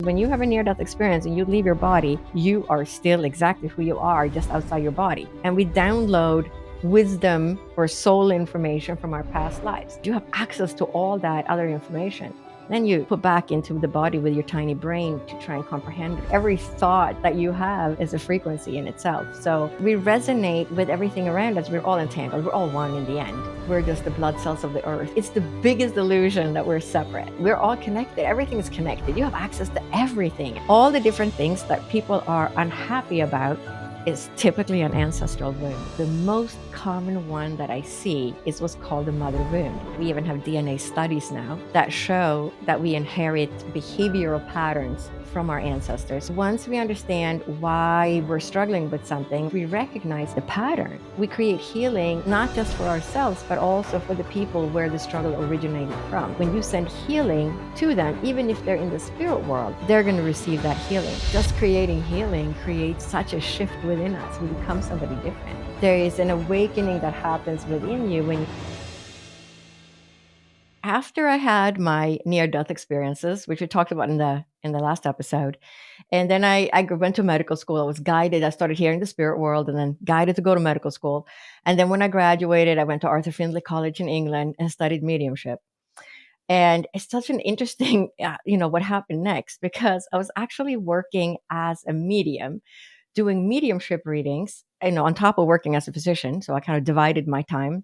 When you have a near-death experience and you leave your body, you are still exactly who you are, just outside your body. And we download wisdom or soul information from our past lives. You have access to all that other information. Then you put back into the body with your tiny brain to try and comprehend. Every thought that you have is a frequency in itself. So we resonate with everything around us. We're all entangled. We're all one in the end. We're just the blood cells of the earth. It's the biggest illusion that we're separate. We're all connected. Everything is connected. You have access to everything. All the different things that people are unhappy about is typically an ancestral wound. The most common one that I see is what's called a mother wound. We even have DNA studies now that show that we inherit behavioral patterns from our ancestors. Once we understand why we're struggling with something, we recognize the pattern. We create healing, not just for ourselves, but also for the people where the struggle originated from. When you send healing to them, even if they're in the spirit world, they're going to receive that healing. Just creating healing creates such a shift within us. We become somebody different. There is an awakening that happens within you when after I had my near-death experiences, which we talked about in the last episode, and then I went to medical school. I was guided. I started hearing the spirit world, and then guided to go to medical school. And then when I graduated, I went to Arthur Findlay College in England and studied mediumship. And it's such an interesting, what happened next, because I was actually working as a medium, doing mediumship readings, on top of working as a physician. So I kind of divided my time.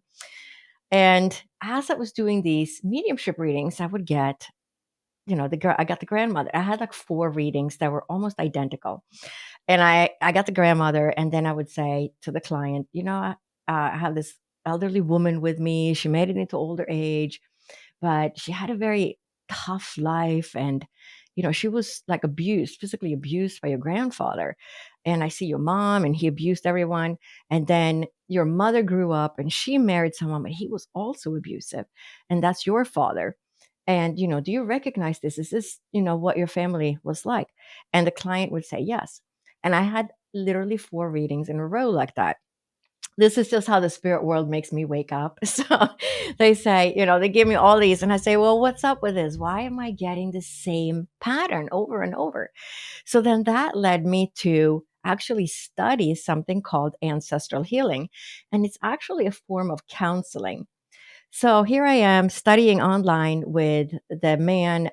And as I was doing these mediumship readings, I would get, I got the grandmother. I had like 4 readings that were almost identical. And I got the grandmother, and then I would say to the client, I have this elderly woman with me. She made it into older age, but she had a very tough life. And, she was like abused, physically abused by your grandfather. And I see your mom, and he abused everyone. And then your mother grew up and she married someone, but he was also abusive. And that's your father. And, do you recognize this? Is this, what your family was like? And the client would say yes. And I had literally 4 readings in a row like that. This is just how the spirit world makes me wake up. So they say, they give me all these, and I say, well, what's up with this? Why am I getting the same pattern over and over? So then that led me to actually study something called ancestral healing. And it's actually a form of counseling. So here I am studying online with the man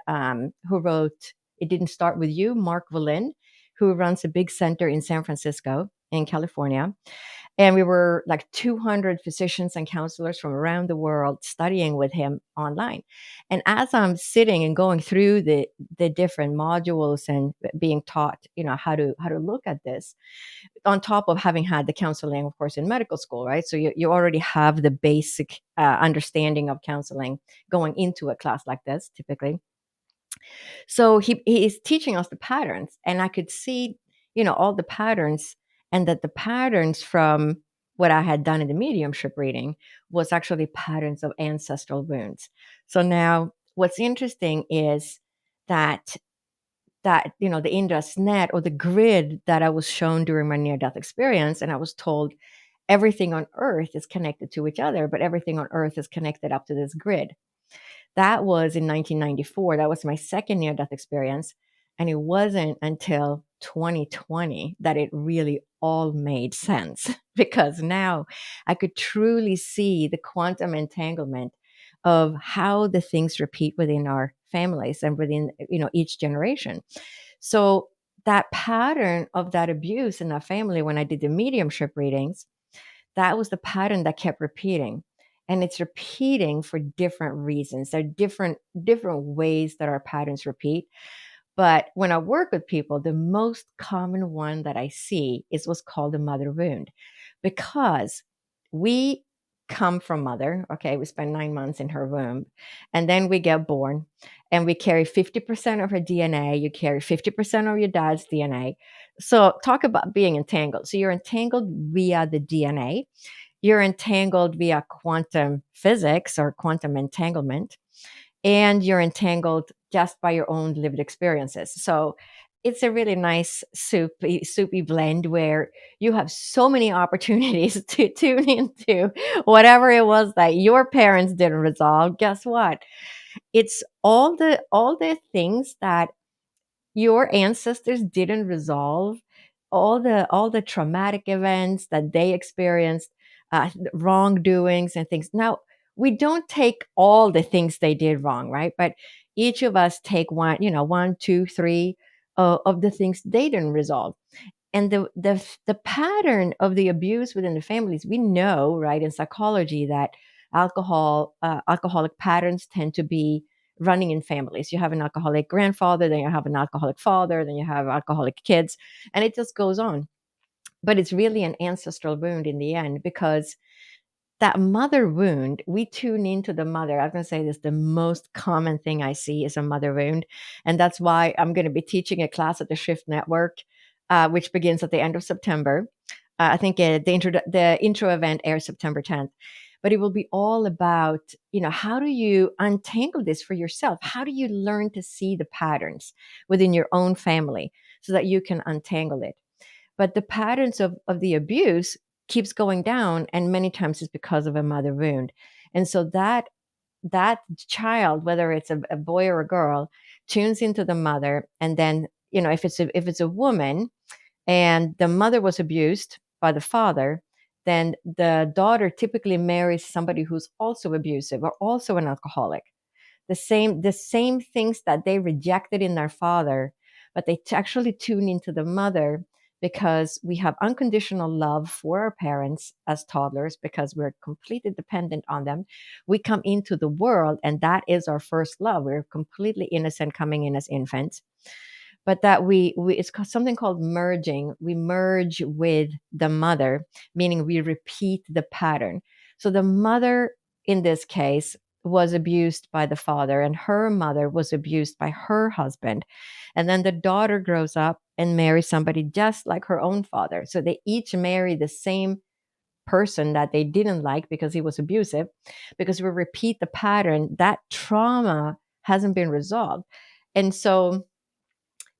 who wrote It Didn't Start With You, Mark Valin, who runs a big center in San Francisco in California. And we were like 200 physicians and counselors from around the world studying with him online. And as I'm sitting and going through the different modules and being taught, how to look at this, on top of having had the counseling, of course, in medical school, right? So you already have the basic understanding of counseling going into a class like this, typically. So he is teaching us the patterns, and I could see, all the patterns, and that the patterns from what I had done in the mediumship reading was actually patterns of ancestral wounds. So now what's interesting is that the Indra's net, or the grid that I was shown during my near-death experience, and I was told everything on earth is connected to each other, but everything on earth is connected up to this grid. That was in 1994. That was my second near-death experience. And it wasn't until 2020 that it really all made sense, because now I could truly see the quantum entanglement of how the things repeat within our families and within, each generation. So that pattern of that abuse in our family, when I did the mediumship readings, that was the pattern that kept repeating. And it's repeating for different reasons. There are different ways that our patterns repeat. But when I work with people, the most common one that I see is what's called a mother wound, because we come from mother. Okay, we spend 9 months in her womb, and then we get born, and we carry 50% of her DNA. You carry 50% of your dad's DNA. So talk about being entangled. So you're entangled via the DNA. You're entangled via quantum physics or quantum entanglement, and you're entangled just by your own lived experiences. So it's a really nice soupy blend where you have so many opportunities to tune into whatever it was that your parents didn't resolve. Guess what? It's all the things that your ancestors didn't resolve all the traumatic events that they experienced, wrongdoings and things. Now, we don't take all the things they did wrong, right? But each of us take one, one, two, three of the things they didn't resolve. And the pattern of the abuse within the families, we know, right, in psychology, that alcoholic patterns tend to be running in families. You have an alcoholic grandfather, then you have an alcoholic father, then you have alcoholic kids, and it just goes on. But it's really an ancestral wound in the end, because that mother wound, we tune into the mother. I was going to say this, the most common thing I see is a mother wound. And that's why I'm going to be teaching a class at the Shift Network, which begins at the end of September. I think the intro event airs September 10th. But it will be all about, how do you untangle this for yourself? How do you learn to see the patterns within your own family so that you can untangle it? But the patterns of the abuse keeps going down, and many times it's because of a mother wound. And so that child, whether it's a boy or a girl, tunes into the mother. And then, if it's a woman and the mother was abused by the father, then the daughter typically marries somebody who's also abusive or also an alcoholic. The same things that they rejected in their father, but they actually tune into the mother, because we have unconditional love for our parents as toddlers, because we're completely dependent on them. We come into the world, and that is our first love. We're completely innocent coming in as infants. But that it's something called merging. We merge with the mother, meaning we repeat the pattern. So the mother in this case was abused by the father, and her mother was abused by her husband. And then the daughter grows up and marries somebody just like her own father. So they each marry the same person that they didn't like because he was abusive. Because we repeat the pattern, that trauma hasn't been resolved. And so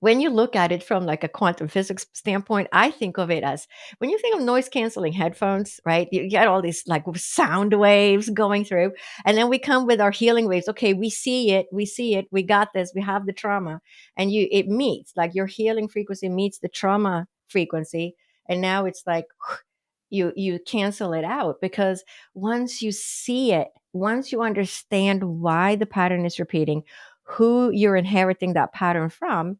when you look at it from like a quantum physics standpoint, I think of it as, when you think of noise canceling headphones, right? You get all these like sound waves going through, and then we come with our healing waves. Okay, we see it, we got this, we have the trauma, and it meets, like, your healing frequency meets the trauma frequency, and now it's like you cancel it out, because once you see it, once you understand why the pattern is repeating, who you're inheriting that pattern from,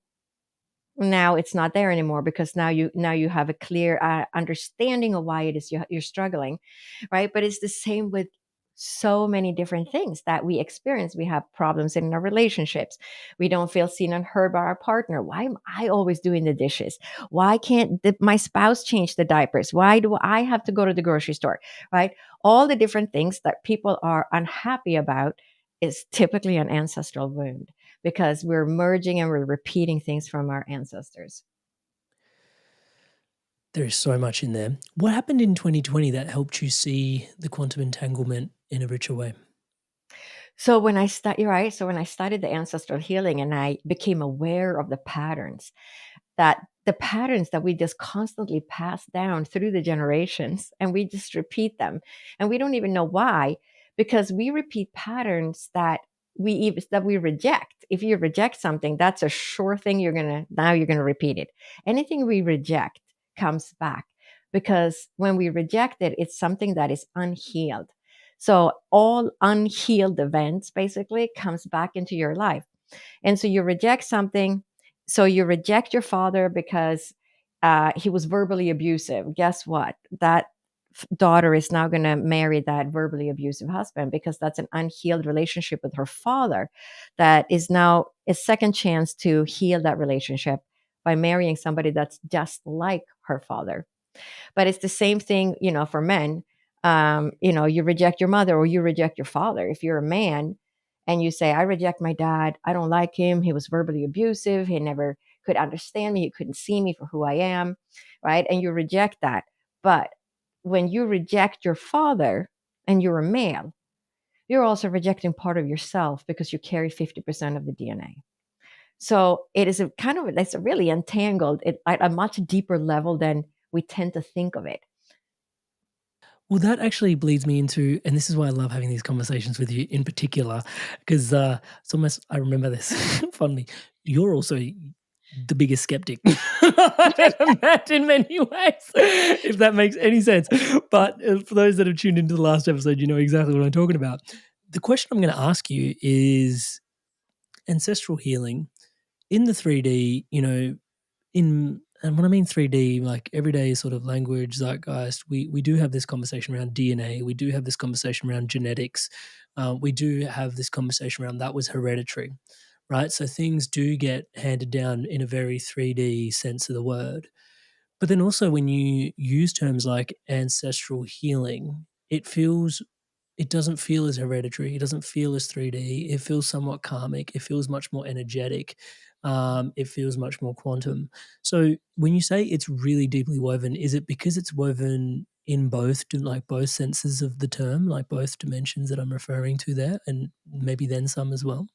now it's not there anymore, because now you have a clear understanding of why it is you're struggling, right? But it's the same with so many different things that we experience. We have problems in our relationships. We don't feel seen and heard by our partner. Why am I always doing the dishes? Why can't my spouse change the diapers? Why do I have to go to the grocery store, right? All the different things that people are unhappy about is typically an ancestral wound, because we're merging and we're repeating things from our ancestors. There is so much in there. What happened in 2020 that helped you see the quantum entanglement in a richer way? So when I start, you're right. So when I studied the ancestral healing and I became aware of the patterns, that we just constantly pass down through the generations, and we just repeat them, and we don't even know why, because we repeat patterns that we reject. If you reject something, that's a sure thing, you're gonna repeat it. Anything we reject comes back, because when we reject it, it's something that is unhealed. So all unhealed events basically comes back into your life. And so you reject something. So you reject your father because he was verbally abusive. Guess what? That daughter is now going to marry that verbally abusive husband, because that's an unhealed relationship with her father, that is now a second chance to heal that relationship by marrying somebody that's just like her father. But it's the same thing, for men. You reject your mother or you reject your father. If you're a man and you say, I reject my dad, I don't like him, he was verbally abusive, he never could understand me, he couldn't see me for who I am, right? And you reject that. But when you reject your father and you're a male, you're also rejecting part of yourself, because you carry 50% of the DNA. So it is it's a really entangled at a much deeper level than we tend to think of it. Well, that actually bleeds me into, and this is why I love having these conversations with you in particular, because it's almost, I remember this fondly. You're also the biggest skeptic I've ever met in many ways, if that makes any sense. But for those that have tuned into the last episode, you know exactly what I'm talking about. The question I'm going to ask you is ancestral healing in the 3D, you know, and when I mean 3D, like everyday sort of language, zeitgeist, we do have this conversation around DNA. We do have this conversation around genetics. We do have this conversation around that was hereditary, right? So things do get handed down in a very 3D sense of the word. But then also when you use terms like ancestral healing, it doesn't feel as hereditary. It doesn't feel as 3D. It feels somewhat karmic. It feels much more energetic. It feels much more quantum. So when you say it's really deeply woven, is it because it's woven in like both senses of the term, like both dimensions that I'm referring to there, and maybe then some as well?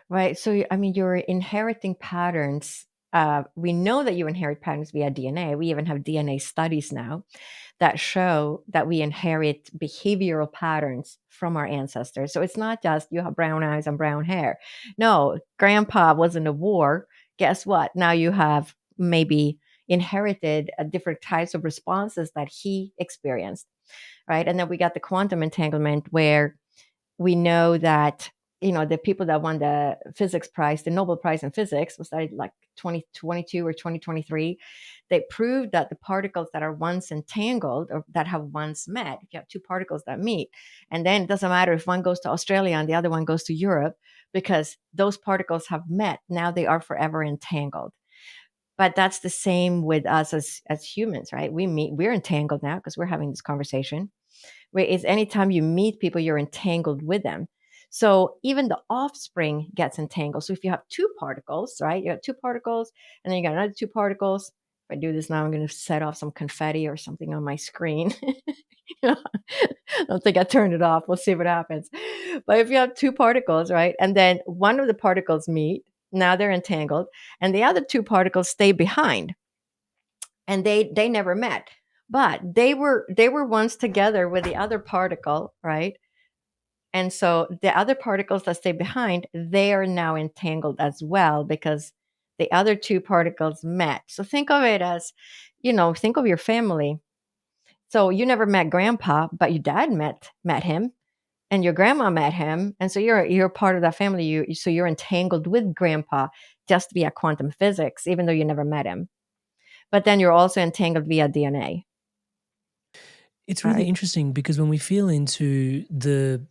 Right. So, I mean, you're inheriting patterns. We know that you inherit patterns via DNA. We even have DNA studies now that show that we inherit behavioral patterns from our ancestors. So it's not just you have brown eyes and brown hair. No, grandpa was in a war. Guess what? Now you have maybe inherited different types of responses that he experienced. Right. And then we got the quantum entanglement where we know that the people that won the physics prize, the Nobel Prize in physics, was that like 2022 or 2023. They proved that the particles that are once entangled or that have once met, if you have two particles that meet, and then it doesn't matter if one goes to Australia and the other one goes to Europe, because those particles have met, now they are forever entangled. But that's the same with us as humans, right? We're entangled now because we're having this conversation. Where is anytime you meet people, you're entangled with them. So even the offspring gets entangled. So if you have two particles, right? You have two particles, and then you got another two particles. If I do this now, I'm going to set off some confetti or something on my screen. I don't think I turned it off. We'll see what happens. But if you have two particles, right, and then one of the particles meet, now they're entangled, and the other two particles stay behind, and they never met, but they were once together with the other particle, right? And so the other particles that stay behind, they are now entangled as well because the other two particles met. So think of it as, think of your family. So you never met grandpa, but your dad met him, and your grandma met him, and so you're part of that family. So you're entangled with grandpa just via quantum physics, even though you never met him. But then you're also entangled via DNA, It's really right? interesting because when we feel into the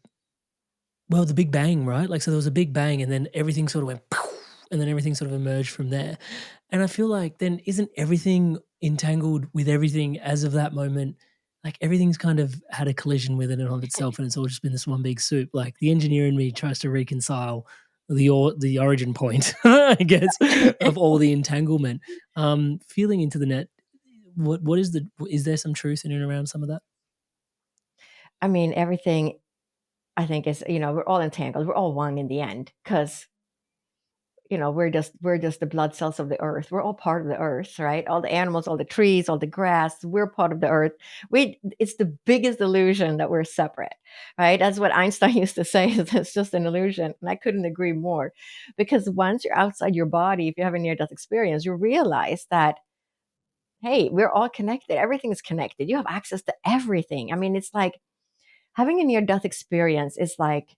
Big Bang, right? Like, so there was a Big Bang and then everything sort of went poof, and then everything sort of emerged from there. And I feel like then isn't everything entangled with everything as of that moment? Like everything's kind of had a collision with it and of itself, and it's all just been this one big soup. Like the engineer in me tries to reconcile the origin point, I guess, of all the entanglement. Feeling into the net, is there some truth in and around some of that? I mean, everything I think is, we're all entangled. We're all one in the end because, we're just the blood cells of the earth. We're all part of the earth, right? All the animals, all the trees, all the grass, we're part of the earth. It's the biggest illusion that we're separate, right? That's what Einstein used to say, is it's just an illusion. And I couldn't agree more, because once you're outside your body, if you have a near death experience, you realize that, hey, we're all connected. Everything is connected. You have access to everything. I mean, it's like having a near death experience is like,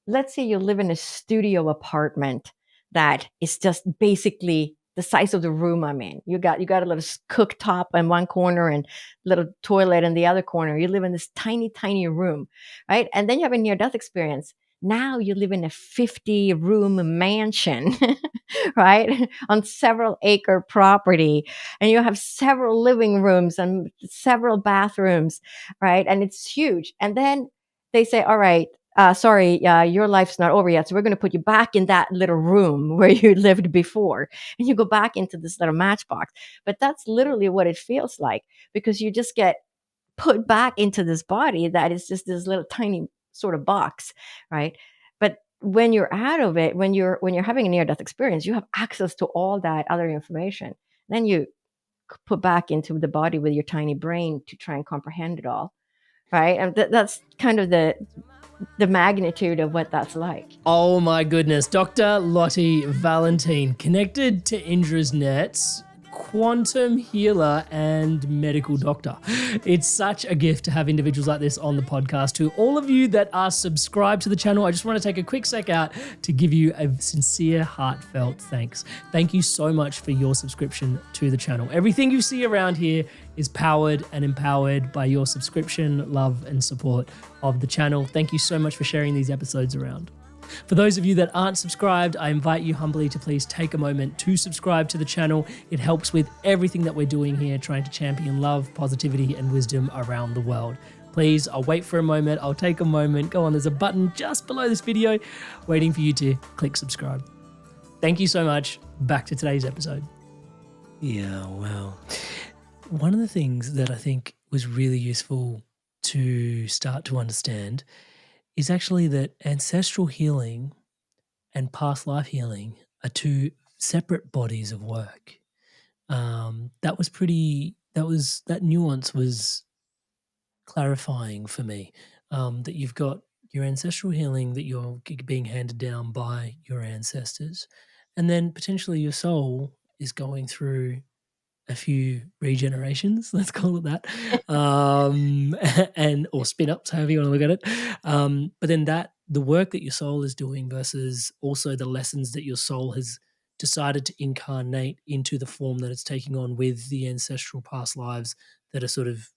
let's say you live in a studio apartment that is just basically the size of the room I'm in. You got a little cooktop in one corner and little toilet in the other corner. You live in this tiny, tiny room, right? And then you have a near death experience. Now you live in a 50-room mansion, right? On several acre property. And you have several living rooms and several bathrooms, right? And it's huge. And then they say, all right, sorry, your life's not over yet. So we're going to put you back in that little room where you lived before. And you go back into this little matchbox. But that's literally what it feels like, because you just get put back into this body that is just this little tiny sort of box, right? But when you're out of it, when you're having a near death experience, you have access to all that other information. Then you put back into the body with your tiny brain to try and comprehend it all, right? And that's kind of the magnitude of what that's like. Oh my goodness. Dr. Lotte Valentin, connected to Indra's nets, quantum healer and medical doctor. It's such a gift to have individuals like this on the podcast. To all of you that are subscribed to the channel, I just want to take a quick sec out to give you a sincere, heartfelt thanks. Thank you so much for your subscription to the channel. Everything you see around here is powered and empowered by your subscription, love, and support of the channel. Thank you so much for sharing these episodes around. For those of you that aren't subscribed, I invite you humbly to please take a moment to subscribe to the channel. It helps with everything that we're doing here, trying to champion love, positivity, and wisdom around the world. Please, I'll wait for a moment. I'll take a moment. Go on, there's a button just below this video waiting for you to click subscribe. Thank you so much. Back to today's episode. Yeah, well, one of the things that I think was really useful to start to understand is actually that ancestral healing and past life healing are two separate bodies of work. That nuance was clarifying for me, that you've got your ancestral healing that you're being handed down by your ancestors, and then potentially your soul is going through a few regenerations, let's call it that, and or spin ups, however you want to look at it. But then the work that your soul is doing versus also the lessons that your soul has decided to incarnate into the form that it's taking on with the ancestral past lives that are sort of,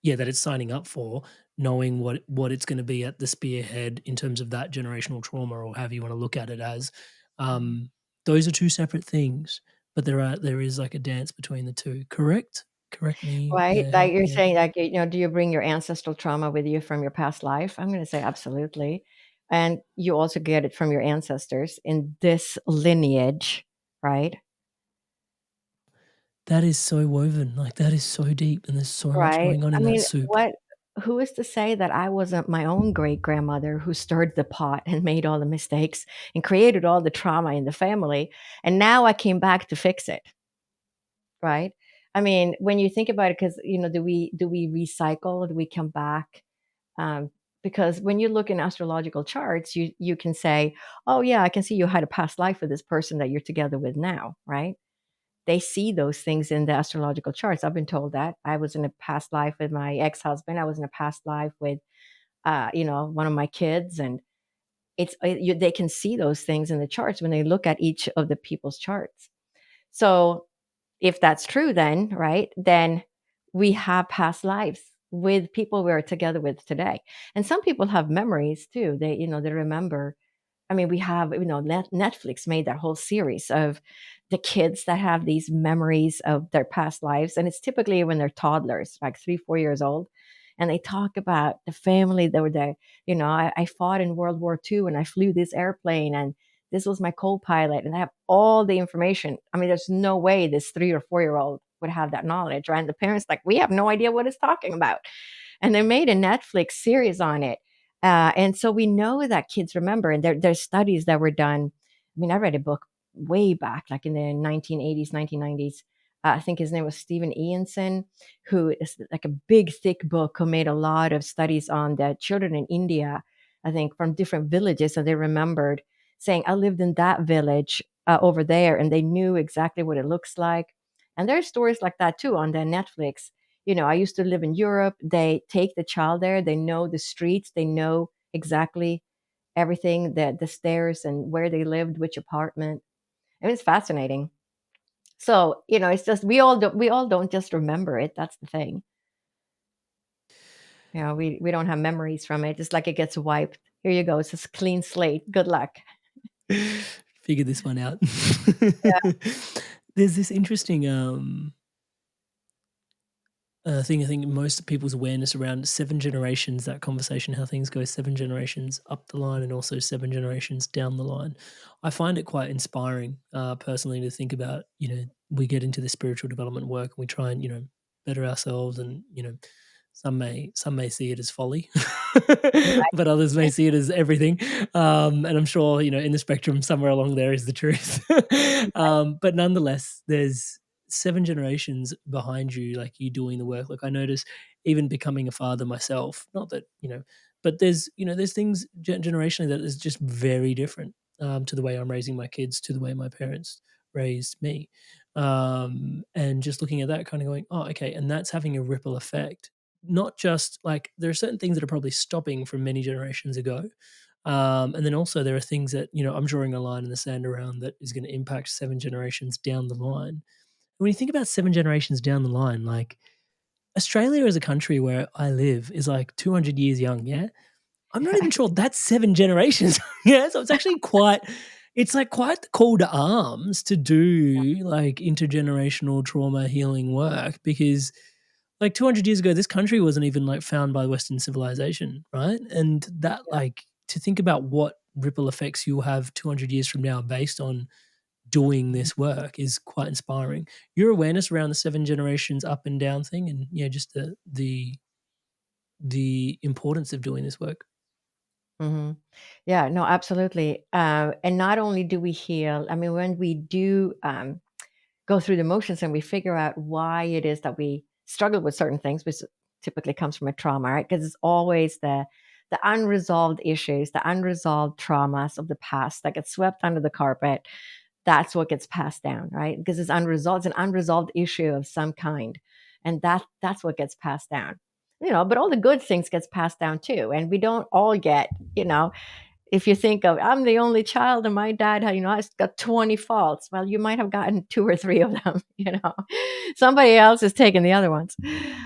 that it's signing up for, knowing what it's going to be at the spearhead in terms of that generational trauma or however you want to look at it as. Those are two separate things, but there is like a dance between the two. Correct me. Right? Like Help you're me out. saying, like, do you bring your ancestral trauma with you from your past life? I'm going to say absolutely. And you also get it from your ancestors in this lineage, right? That is so woven, like that is so deep, and there's so much Right. going on I in that mean, soup. who is to say that I wasn't my own great grandmother who stirred the pot and made all the mistakes and created all the trauma in the family? And now I came back to fix it. Right. I mean, when you think about it, because, do we recycle? Do we come back? Um, because when you look in astrological charts, you can say, oh yeah, I can see you had a past life with this person that you're together with now, right? They see those things in the astrological charts. I've been told that I was in a past life with my ex-husband. I was in a past life with, one of my kids, and they can see those things in the charts when they look at each of the people's charts. So if that's true, then right, then we have past lives with people we're together with today. And some people have memories too. They remember. I mean, we have, Netflix made that whole series of the kids that have these memories of their past lives. And it's typically when they're toddlers, like 3, 4 years old. And they talk about the family that were there. I fought in World War II and I flew this airplane and this was my co-pilot. And I have all the information. I mean, there's no way this 3 or 4 year old would have that knowledge, right? And the parents, like, we have no idea what it's talking about. And they made a Netflix series on it. And so we know that kids remember, and there's studies that were done. I mean, I read a book way back, like in the 1980s, 1990s. I think his name was Stephen Ianson, who is like a big, thick book who made a lot of studies on the children in India, I think from different villages. And they remembered saying, I lived in that village over there, and they knew exactly what it looks like. And there are stories like that too on the Netflix. I used to live in Europe. They take the child there. They know the streets. They know exactly everything, the stairs and where they lived, which apartment. And it's fascinating. So, it's just we all don't just remember it. That's the thing. We don't have memories from it. It's like it gets wiped. Here you go. It's a clean slate. Good luck. Figure this one out. Yeah. There's this interesting thing. I think most people's awareness around 7 generations, that conversation, how things go 7 generations up the line and also 7 generations down the line. I find it quite inspiring, personally, to think about. We get into the spiritual development work and we try and better ourselves, and some may see it as folly, but others may see it as everything. And I'm sure, in the spectrum, somewhere along there is the truth. But nonetheless, there's 7 generations behind you, like you doing the work. Like I notice, even becoming a father myself, not that, But there's things generationally that is just very different, to the way I'm raising my kids, to the way my parents raised me. And just looking at that, kind of going, oh, okay, and that's having a ripple effect. Not just like there are certain things that are probably stopping from many generations ago, and then also there are things that I'm drawing a line in the sand around that is going to impact 7 generations down the line. When you think about 7 generations down the line, like Australia as a country where I live is like 200 years young. Yeah, I'm not even sure that's 7 generations. Yeah, so it's actually quite the call to arms to do like intergenerational trauma healing work, because like 200 years ago, this country wasn't even like found by Western civilization, right? And that like to think about what ripple effects you'll have 200 years from now based on doing this work is quite inspiring. Your awareness around the 7 generations up and down thing, and just the importance of doing this work. Mhm. Yeah, no, absolutely. And not only do we heal, I mean, when we do go through the motions and we figure out why it is that we struggle with certain things, which typically comes from a trauma, right? Because it's always the unresolved issues, the unresolved traumas of the past that get swept under the carpet. That's what gets passed down, right? Because it's an unresolved issue of some kind, and that's what gets passed down. But all the good things gets passed down too, and we don't all get, you know, if you think of, I'm the only child and my dad had, I got 20 faults. Well, you might have gotten two or three of them, somebody else is taking the other ones,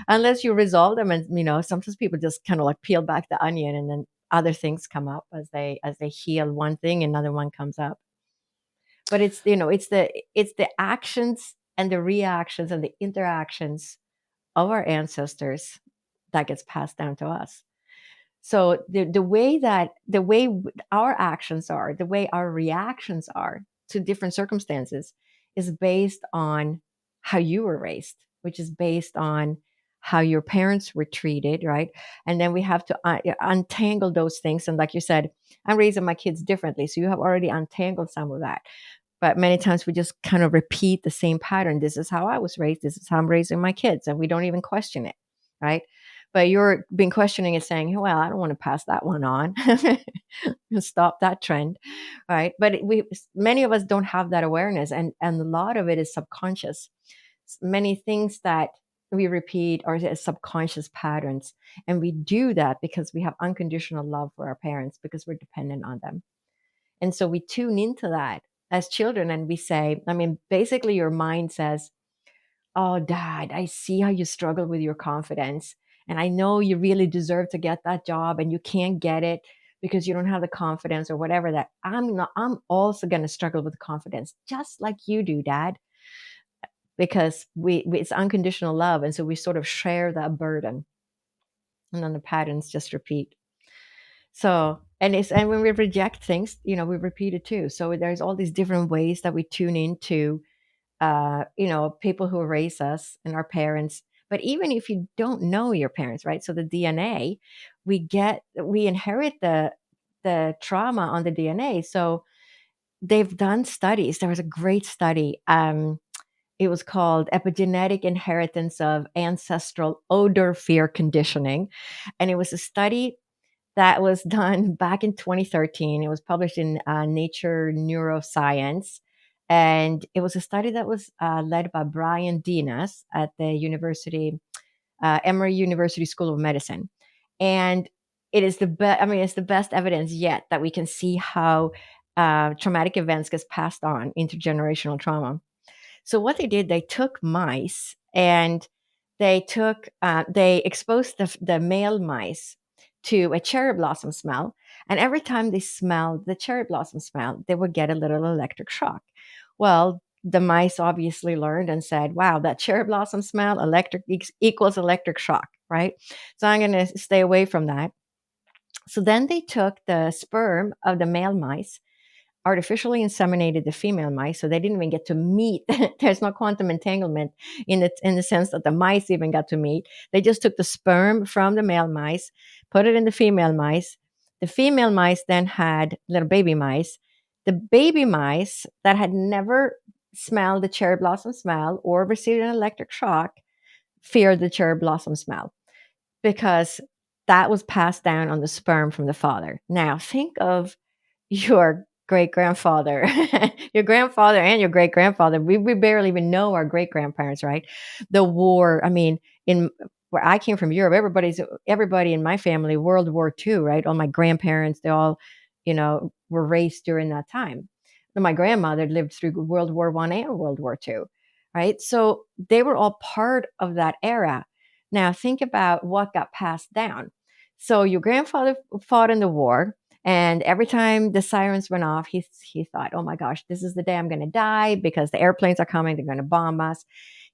unless you resolve them. And, sometimes people just kind of like peel back the onion, and then other things come up as they heal one thing, another one comes up. But it's the actions and the reactions and the interactions of our ancestors that gets passed down to us. So the way our actions are, the way our reactions are to different circumstances is based on how you were raised, which is based on how your parents were treated, right? And then we have to untangle those things. And like you said, I'm raising my kids differently, so you have already untangled some of that. But many times we just kind of repeat the same pattern. This is how I was raised. This is how I'm raising my kids. And we don't even question it, right? But you're been questioning it, saying, "Hey, well, I don't want to pass that one on. Stop that trend." Right. But many of us don't have that awareness. And a lot of it is subconscious. Many things that we repeat are subconscious patterns. And we do that because we have unconditional love for our parents, because we're dependent on them. And so we tune into that as children, and we say, I mean, basically your mind says, "Oh, dad, I see how you struggle with your confidence. And I know you really deserve to get that job and you can't get it because you don't have the confidence or whatever that I'm also going to struggle with confidence just like you do, dad, because it's unconditional love. And so we sort of share that burden, and then the patterns just repeat. So, and when we reject things, we repeat it too. So there's all these different ways that we tune into people who raise us and our parents. But even if you don't know your parents, right? So the DNA, we inherit the trauma on the DNA. So they've done studies. There was a great study. It was called Epigenetic Inheritance of Ancestral Odor Fear Conditioning. And it was a study that was done back in 2013. It was published in Nature Neuroscience. And it was a study that was led by Brian Dinas at the Emory University School of Medicine. And it is it's the best evidence yet that we can see how traumatic events gets passed on, intergenerational trauma. So what they did, they took mice and they exposed the male mice to a cherry blossom smell. And every time they smelled the cherry blossom smell, they would get a little electric shock. Well, the mice obviously learned and said, wow, that cherry blossom smell, electric equals electric shock, right? So I'm going to stay away from that. So then they took the sperm of the male mice, artificially inseminated the female mice, so they didn't even get to meet. There's no quantum entanglement in the sense that the mice even got to meet. They just took the sperm from the male mice, put it in the female mice. The female mice then had little baby mice. The baby mice that had never smelled the cherry blossom smell or received an electric shock feared the cherry blossom smell, because that was passed down on the sperm from the father. Now, think of your great grandfather, your grandfather, and your great grandfather. We barely even know our great grandparents, right? The war. I mean, in where I came from, Europe, everybody in my family, World War II, right? All my grandparents, they all, were raised during that time. And my grandmother lived through World War I and World War II, right? So they were all part of that era. Now think about what got passed down. So your grandfather fought in the war, and every time the sirens went off, he thought, "Oh my gosh, this is the day I'm going to die because the airplanes are coming. They're going to bomb us."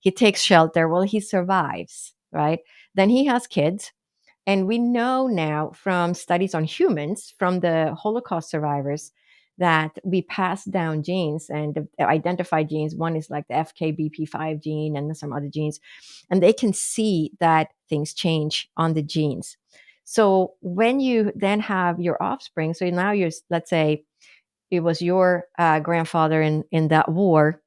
He takes shelter. Well, he survives, right? Then he has kids, and we know now from studies on humans, from the Holocaust survivors, that we pass down genes and identify genes. One is like the FKBP5 gene, and some other genes, and they can see that things change on the genes. So when you then have your offspring, so now let's say it was your grandfather in that war,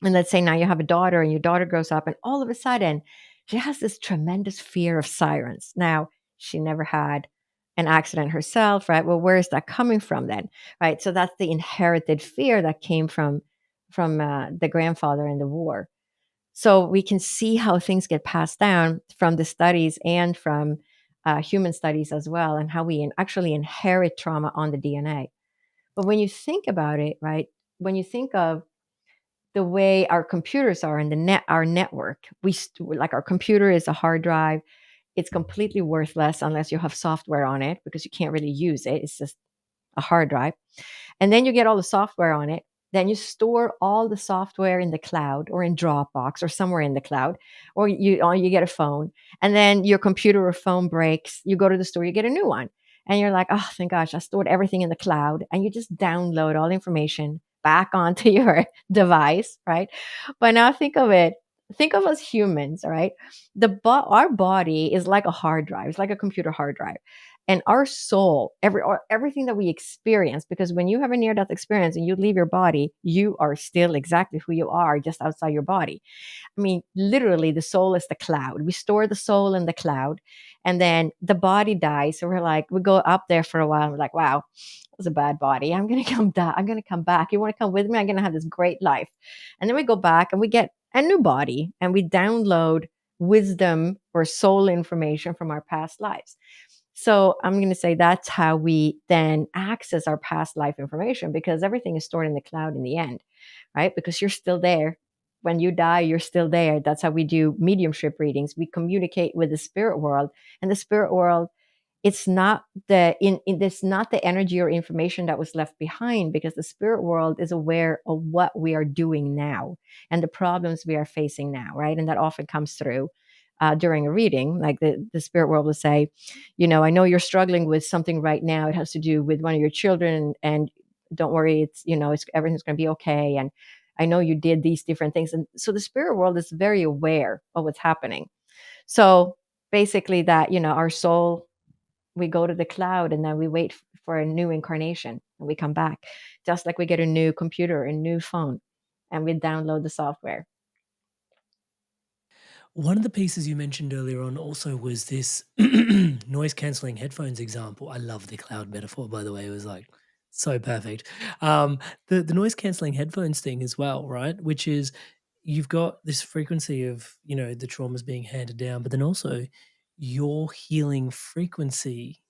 and let's say now you have a daughter, and your daughter grows up, and all of a sudden she has this tremendous fear of sirens. Now, she never had an accident herself, right? Well, where is that coming from then, right? So that's the inherited fear that came from the grandfather in the war. So we can see how things get passed down from the studies and from human studies as well, and how we actually inherit trauma on the DNA. But when you think about it, right? When you think of the way our computers are in our network, like our computer is a hard drive. It's completely worthless unless you have software on it, because you can't really use it. It's just a hard drive. And then you get all the software on it. Then you store all the software in the cloud, or in Dropbox, or somewhere in the cloud, or you get a phone. And then your computer or phone breaks. You go to the store, you get a new one. And you're like, "Oh, thank gosh, I stored everything in the cloud." And you just download all the information back onto your device, right? But now think of it. Think of us humans, all right? Our body is like a hard drive. It's like a computer hard drive, and our soul, everything that we experience, because when you have a near death experience and you leave your body, you are still exactly who you are, just outside your body. I mean, literally, the soul is the cloud. We store the soul in the cloud, and then the body dies. So we go up there for a while, and we're like, "Wow, it was a bad body. I'm gonna come die. I'm gonna come back. You want to come with me? I'm gonna have this great life." And then we go back and we get a new body, and we download wisdom or soul information from our past lives. So I'm going to say that's how we then access our past life information, because everything is stored in the cloud in the end, right? Because you're still there. When you die, you're still there. That's how we do mediumship readings. We communicate with the spirit world, and the spirit world, it's not it's not the energy or information that was left behind, because the spirit world is aware of what we are doing now and the problems we are facing now, right? And that often comes through during a reading. Like the spirit world will say, "I know you're struggling with something right now. It has to do with one of your children, and don't worry, it's everything's going to be okay. And I know you did these different things." And so the spirit world is very aware of what's happening. So basically, that our soul, we go to the cloud, and then we wait for a new incarnation, and we come back, just like we get a new computer, a new phone, and we download the software. One of the pieces you mentioned earlier on also was this noise cancelling headphones example. I love the cloud metaphor, by the way. It was like so perfect. The noise cancelling headphones thing as well, right? Which is, you've got this frequency of, the traumas being handed down, but then also your healing frequency.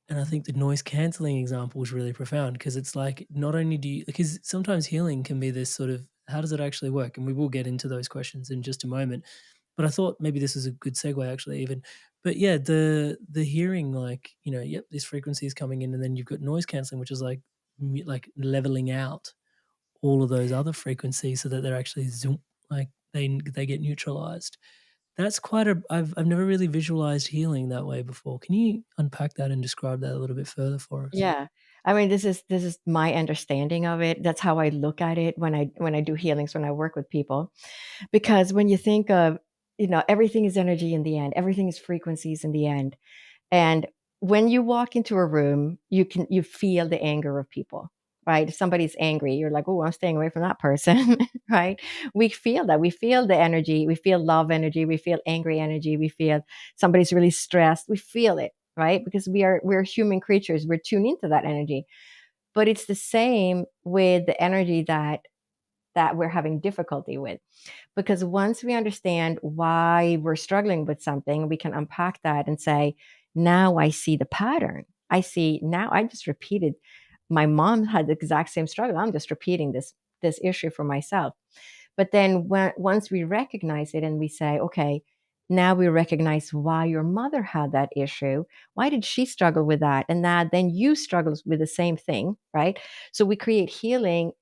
And I think the noise cancelling example was really profound, because it's like, not only do you, because sometimes healing can be this sort of, how does it actually work? And we will get into those questions in just a moment. But I thought maybe this is a good segue, actually, even. But yeah, the hearing, like, yep, this frequency is coming in, and then you've got noise cancelling, which is like like leveling out all of those other frequencies so that they're actually zoom, like they get neutralized. That's quite a, I've never really visualized healing that way before. Can you unpack that and describe that a little bit further for us? Yeah. I mean, this is my understanding of it. That's how I look at it when I do healings, when I work with people. Because when you think of, everything is energy in the end, everything is frequencies in the end. And when you walk into a room, you feel the anger of people. right? If somebody's angry, you're like, oh, I'm staying away from that person, right? We feel that. We feel the energy. We feel love energy. We feel angry energy. We feel somebody's really stressed. We feel it, right? Because we're human creatures. We're tuned into that energy. But it's the same with the energy that we're having difficulty with. Because once we understand why we're struggling with something, we can unpack that and say, now I see the pattern. I see now I just repeated. My mom had the exact same struggle. I'm just repeating this issue for myself. But then once we recognize it and we say, okay, now we recognize why your mother had that issue. Why did she struggle with that? And that then you struggle with the same thing, right? So we create healing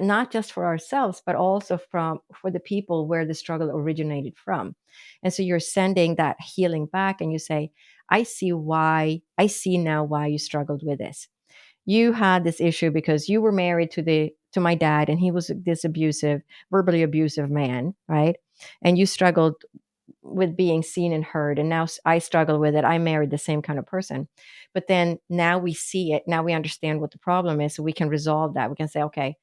not just for ourselves, but also for the people where the struggle originated from. And so you're sending that healing back and you say, I see now why you struggled with this. You had this issue because you were married to my dad and he was this abusive, verbally abusive man, right? And you struggled with being seen and heard, and now I struggle with it. I married the same kind of person. But then now we see it, now we understand what the problem is, so we can resolve that. We can say, okay,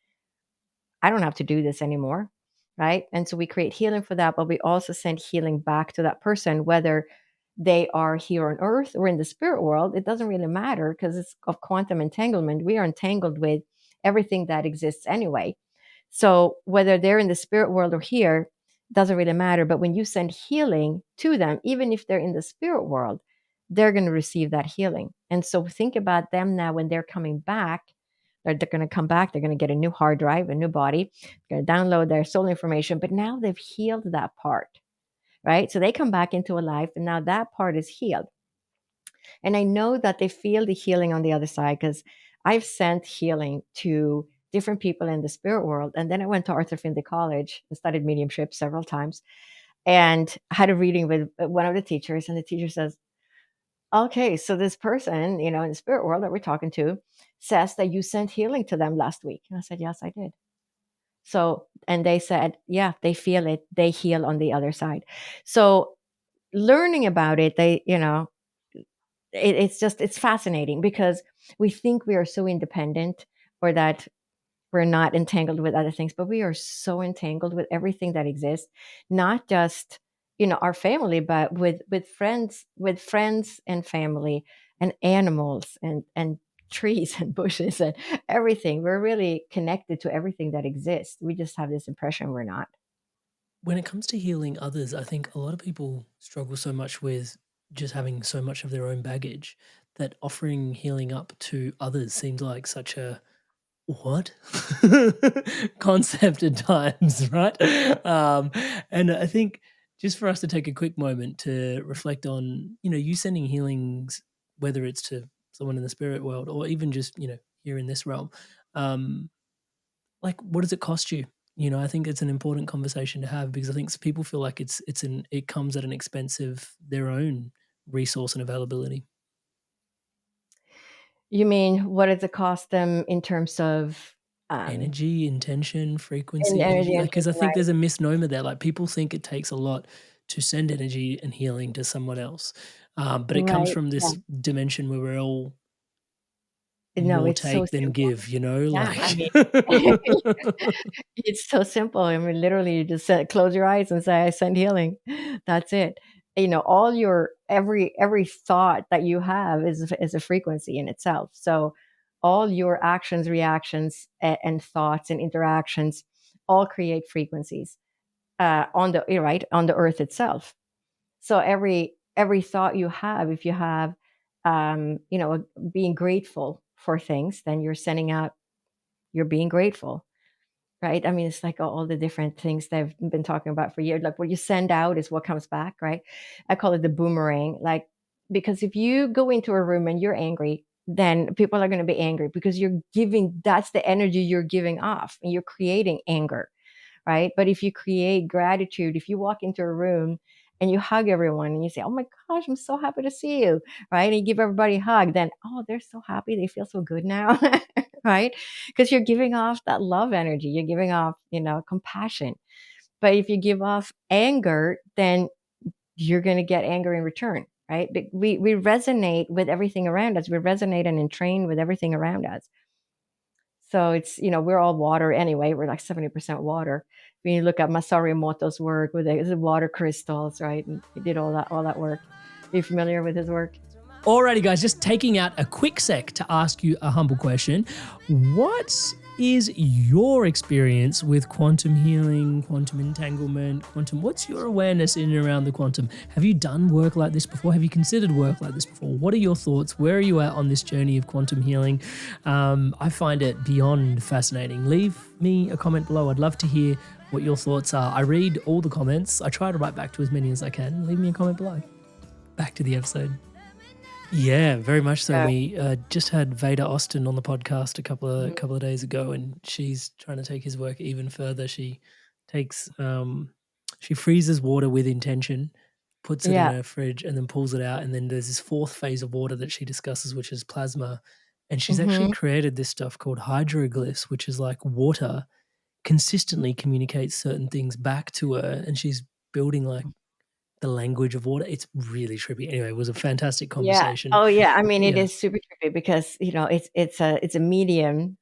I don't have to do this anymore, right? And so we create healing for that, but we also send healing back to that person, whether they are here on earth or in the spirit world. It doesn't really matter because it's of quantum entanglement. We are entangled with everything that exists anyway. So whether they're in the spirit world or here, doesn't really matter. But when you send healing to them, even if they're in the spirit world, they're going to receive that healing. And so think about them now when they're coming back. They're going to come back. They're going to get a new hard drive, a new body. They're going to download their soul information. But now they've healed that part, right? So they come back into a life, and now that part is healed. And I know that they feel the healing on the other side because I've sent healing to different people in the spirit world. And then I went to Arthur Findlay College and studied mediumship several times and had a reading with one of the teachers. And the teacher says, okay, so this person, in the spirit world that we're talking to says that you sent healing to them last week. And I said, yes, I did. So, and they said, yeah, they feel it. They heal on the other side. So learning about it, it's fascinating because we think we are so independent or that we're not entangled with other things, but we are so entangled with everything that exists, not just our family, but with friends and family and animals and trees and bushes and everything. We're really connected to everything that exists. We just have this impression we're not. When it comes to healing others, I think a lot of people struggle so much with just having so much of their own baggage that offering healing up to others seems like such a what concept at times, right? And I think just for us to take a quick moment to reflect on, you sending healings, whether it's to someone in the spirit world or even just, here in this realm, um, like what does it cost you? I think it's an important conversation to have because I think people feel like it comes at an expense of their own resource and availability. You mean what does it cost them in terms of um, Energy, intention, in frequency, energy energy, and like, because I think right? there's a misnomer there, like, people think it takes a lot to send energy and healing to someone else, but it comes Right. from Yeah. this dimension where we're all No, more it's so take than simple. give, Yeah, I like mean, it's so simple. I mean, literally, you just close your eyes and say, "I send healing." That's it. All your every thought that you have is a frequency in itself. So, all your actions, reactions, and thoughts and interactions all create frequencies on the right on the earth itself. So every thought you have, if you have, being grateful for things, then you're sending out. You're being grateful, right? I mean, it's like all the different things they've been talking about for years. Like what you send out is what comes back, right? I call it the boomerang. Like, because if you go into a room and you're angry, then people are going to be angry because that's the energy you're giving off and you're creating anger, right? But if you create gratitude, if you walk into a room and you hug everyone and you say, "Oh my gosh, I'm so happy to see you," right? And you give everybody a hug, then, oh, they're so happy. They feel so good now, right? Because you're giving off that love energy. You're giving off, compassion. But if you give off anger, then you're going to get anger in return, right? But we resonate with everything around us. We resonate and entrain with everything around us. So it's, we're all water anyway. We're like 70% water. When you look at Masaru Emoto's work with the water crystals, right? And he did all that work. Are you familiar with his work? Alrighty, guys, just taking out a quick sec to ask you a humble question. What is your experience with quantum healing, quantum entanglement, what's your awareness in and around the quantum? Have you done work like this before? Have you considered work like this before? What are your thoughts? Where are you at on this journey of quantum healing? I find it beyond fascinating. Leave me a comment below. I'd love to hear what your thoughts are. I read all the comments. I try to write back to as many as I can. Leave me a comment below. Back to the episode. Yeah, very much so. Yeah. We just had Veda Austin on the podcast a couple of days ago, and she's trying to take his work even further. She takes she freezes water with intention, puts it in Yeah. her fridge, and then pulls it out. And then there's this fourth phase of water that she discusses, which is plasma. And she's actually created this stuff called hydroglyphs, which is like water consistently communicates certain things back to her, and she's building like the language of water. It's really trippy. Anyway, it was a fantastic Yeah. conversation. Oh, yeah. I mean, it Yeah. is super trippy because, it's a medium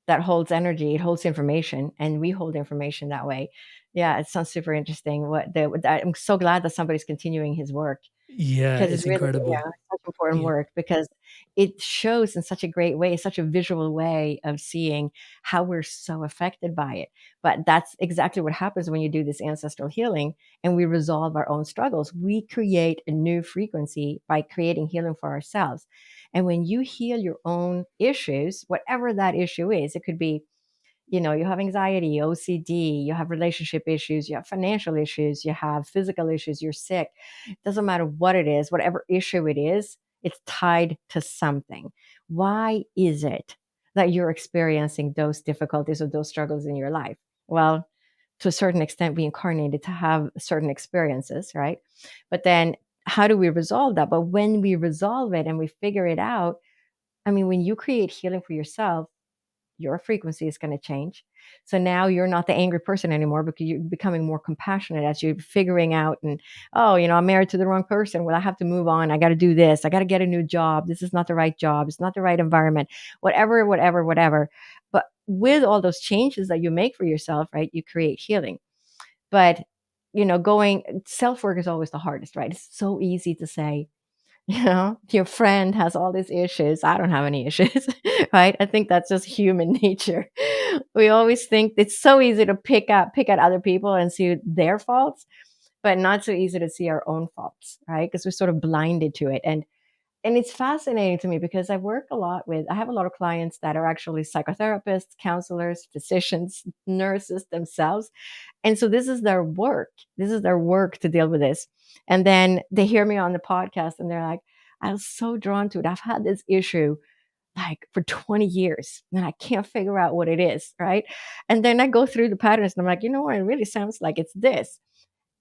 that holds energy. It holds information, and we hold information that way. Yeah, it sounds super interesting. I'm so glad that somebody's continuing his work. Yeah, Because it's it's really, incredible. such important Yeah. work, because it shows in such a great way, such a visual way of seeing how we're so affected by it. But that's exactly what happens when you do this ancestral healing and we resolve our own struggles. We create a new frequency by creating healing for ourselves. And when you heal your own issues, whatever that issue is, it could be, you have anxiety, OCD, you have relationship issues, you have financial issues, you have physical issues, you're sick. It doesn't matter what it is, whatever issue it is, it's tied to something. Why is it that you're experiencing those difficulties or those struggles in your life? Well, to a certain extent, we incarnated to have certain experiences, right? But then how do we resolve that? But when we resolve it and we figure it out, I mean, when you create healing for yourself, your frequency is going to change. So now you're not the angry person anymore, because you're becoming more compassionate as you're figuring out, and, oh, I'm married to the wrong person. Well, I have to move on. I got to do this. I got to get a new job. This is not the right job. It's not the right environment, whatever, whatever, whatever. But with all those changes that you make for yourself, right, you create healing. But, going self work is always the hardest, right? It's so easy to say, your friend has all these issues. I don't have any issues, right? I think that's just human nature. We always think it's so easy to pick at other people and see their faults, but not so easy to see our own faults, right? Because we're sort of blinded to it. And it's fascinating to me because I have a lot of clients that are actually psychotherapists, counselors, physicians, nurses themselves. And so this is their work. This is their work to deal with this. And then they hear me on the podcast and they're like, I was so drawn to it. I've had this issue like for 20 years and I can't figure out what it is. Right. And then I go through the patterns and I'm like, you know what? It really sounds like it's this.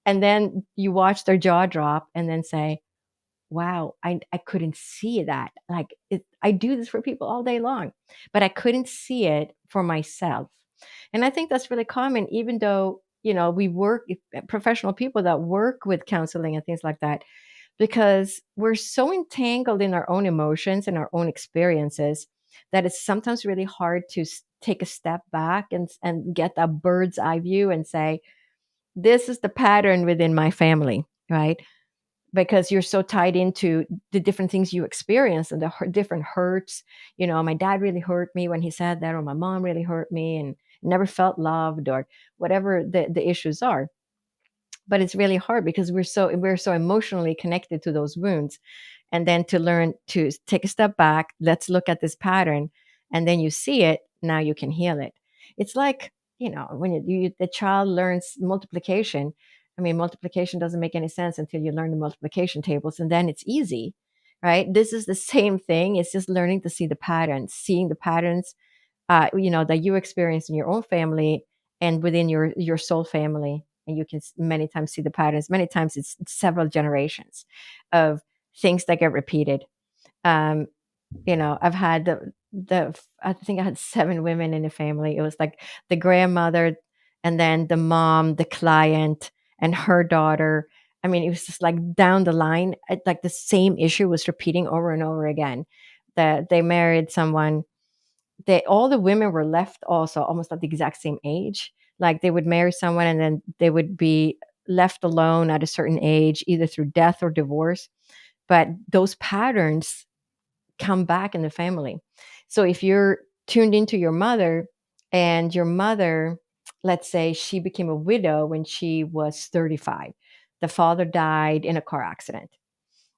And then you watch their jaw drop and then say, wow, I couldn't see that. Like I do this for people all day long, but I couldn't see it for myself. And I think that's really common, even though, we work, professional people that work with counseling and things like that, because we're so entangled in our own emotions and our own experiences that it's sometimes really hard to take a step back and get that bird's eye view and say, this is the pattern within my family, right? Because you're so tied into the different things you experience and the different hurts. My dad really hurt me when he said that, or my mom really hurt me and never felt loved, or whatever the issues are. But it's really hard because we're so emotionally connected to those wounds. And then to learn to take a step back, let's look at this pattern, and then you see it, now you can heal it. It's like, when the child learns multiplication. I mean, multiplication doesn't make any sense until you learn the multiplication tables, and then it's easy, right? This is the same thing. It's just learning to see the patterns, seeing the patterns, that you experience in your own family and within your soul family. And you can many times see the patterns. Many times it's several generations of things that get repeated. Um, I've had I think I had 7 women in the family. It was like the grandmother, and then the mom, the client, and her daughter. I mean, it was just like down the line, like the same issue was repeating over and over again. That they married someone, all the women were left also almost at the exact same age. Like they would marry someone and then they would be left alone at a certain age, either through death or divorce. But those patterns come back in the family. So if you're tuned into your mother, and your mother, let's say she became a widow when she was 35, the father died in a car accident,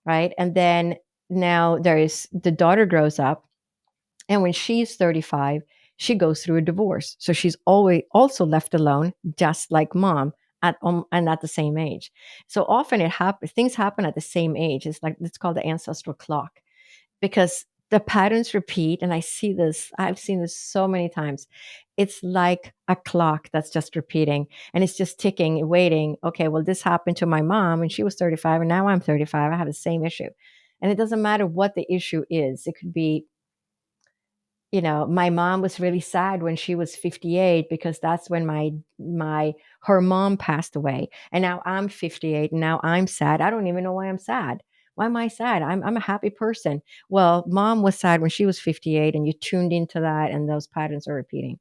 right? And then now the daughter grows up, and when she's 35, she goes through a divorce. So she's always also left alone, just like mom, and at the same age. So often things happen at the same age. It's called the ancestral clock, because the patterns repeat. And I've seen this so many times. It's like a clock that's just repeating, and it's just ticking, waiting. Okay, well, this happened to my mom when she was 35, and now I'm 35. I have the same issue. And it doesn't matter what the issue is. It could be, my mom was really sad when she was 58, because that's when her mom passed away. And now I'm 58 and now I'm sad. I don't even know why I'm sad. Why am I sad? I'm a happy person. Well, mom was sad when she was 58, and you tuned into that, and those patterns are repeating.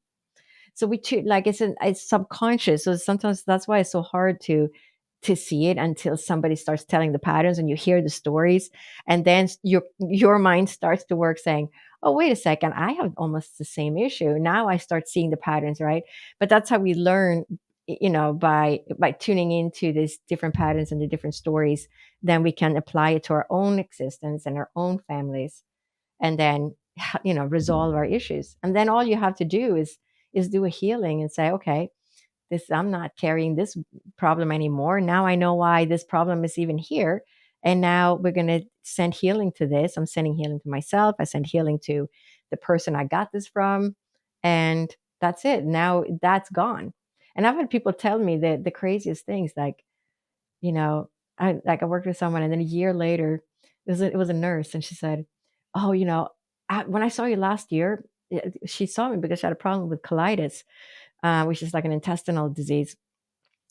So like it's subconscious. So sometimes that's why it's so hard to see it until somebody starts telling the patterns and you hear the stories, and then your mind starts to work, saying, oh, wait a second, I have almost the same issue. Now I start seeing the patterns, right? But that's how we learn, by tuning into these different patterns and the different stories. Then we can apply it to our own existence and our own families, and then resolve our issues. And then all you have to do is do a healing and say, okay, this I'm not carrying this problem anymore. Now I know why this problem is even here. And now we're going to send healing to this. I'm sending healing to myself. I send healing to the person I got this from. And that's it. Now that's gone. And I've had people tell me the craziest things, like, you know, I worked with someone, and then a year later, it was a nurse, and she said, "Oh, when I saw you last year," she saw me because she had a problem with colitis, which is like an intestinal disease.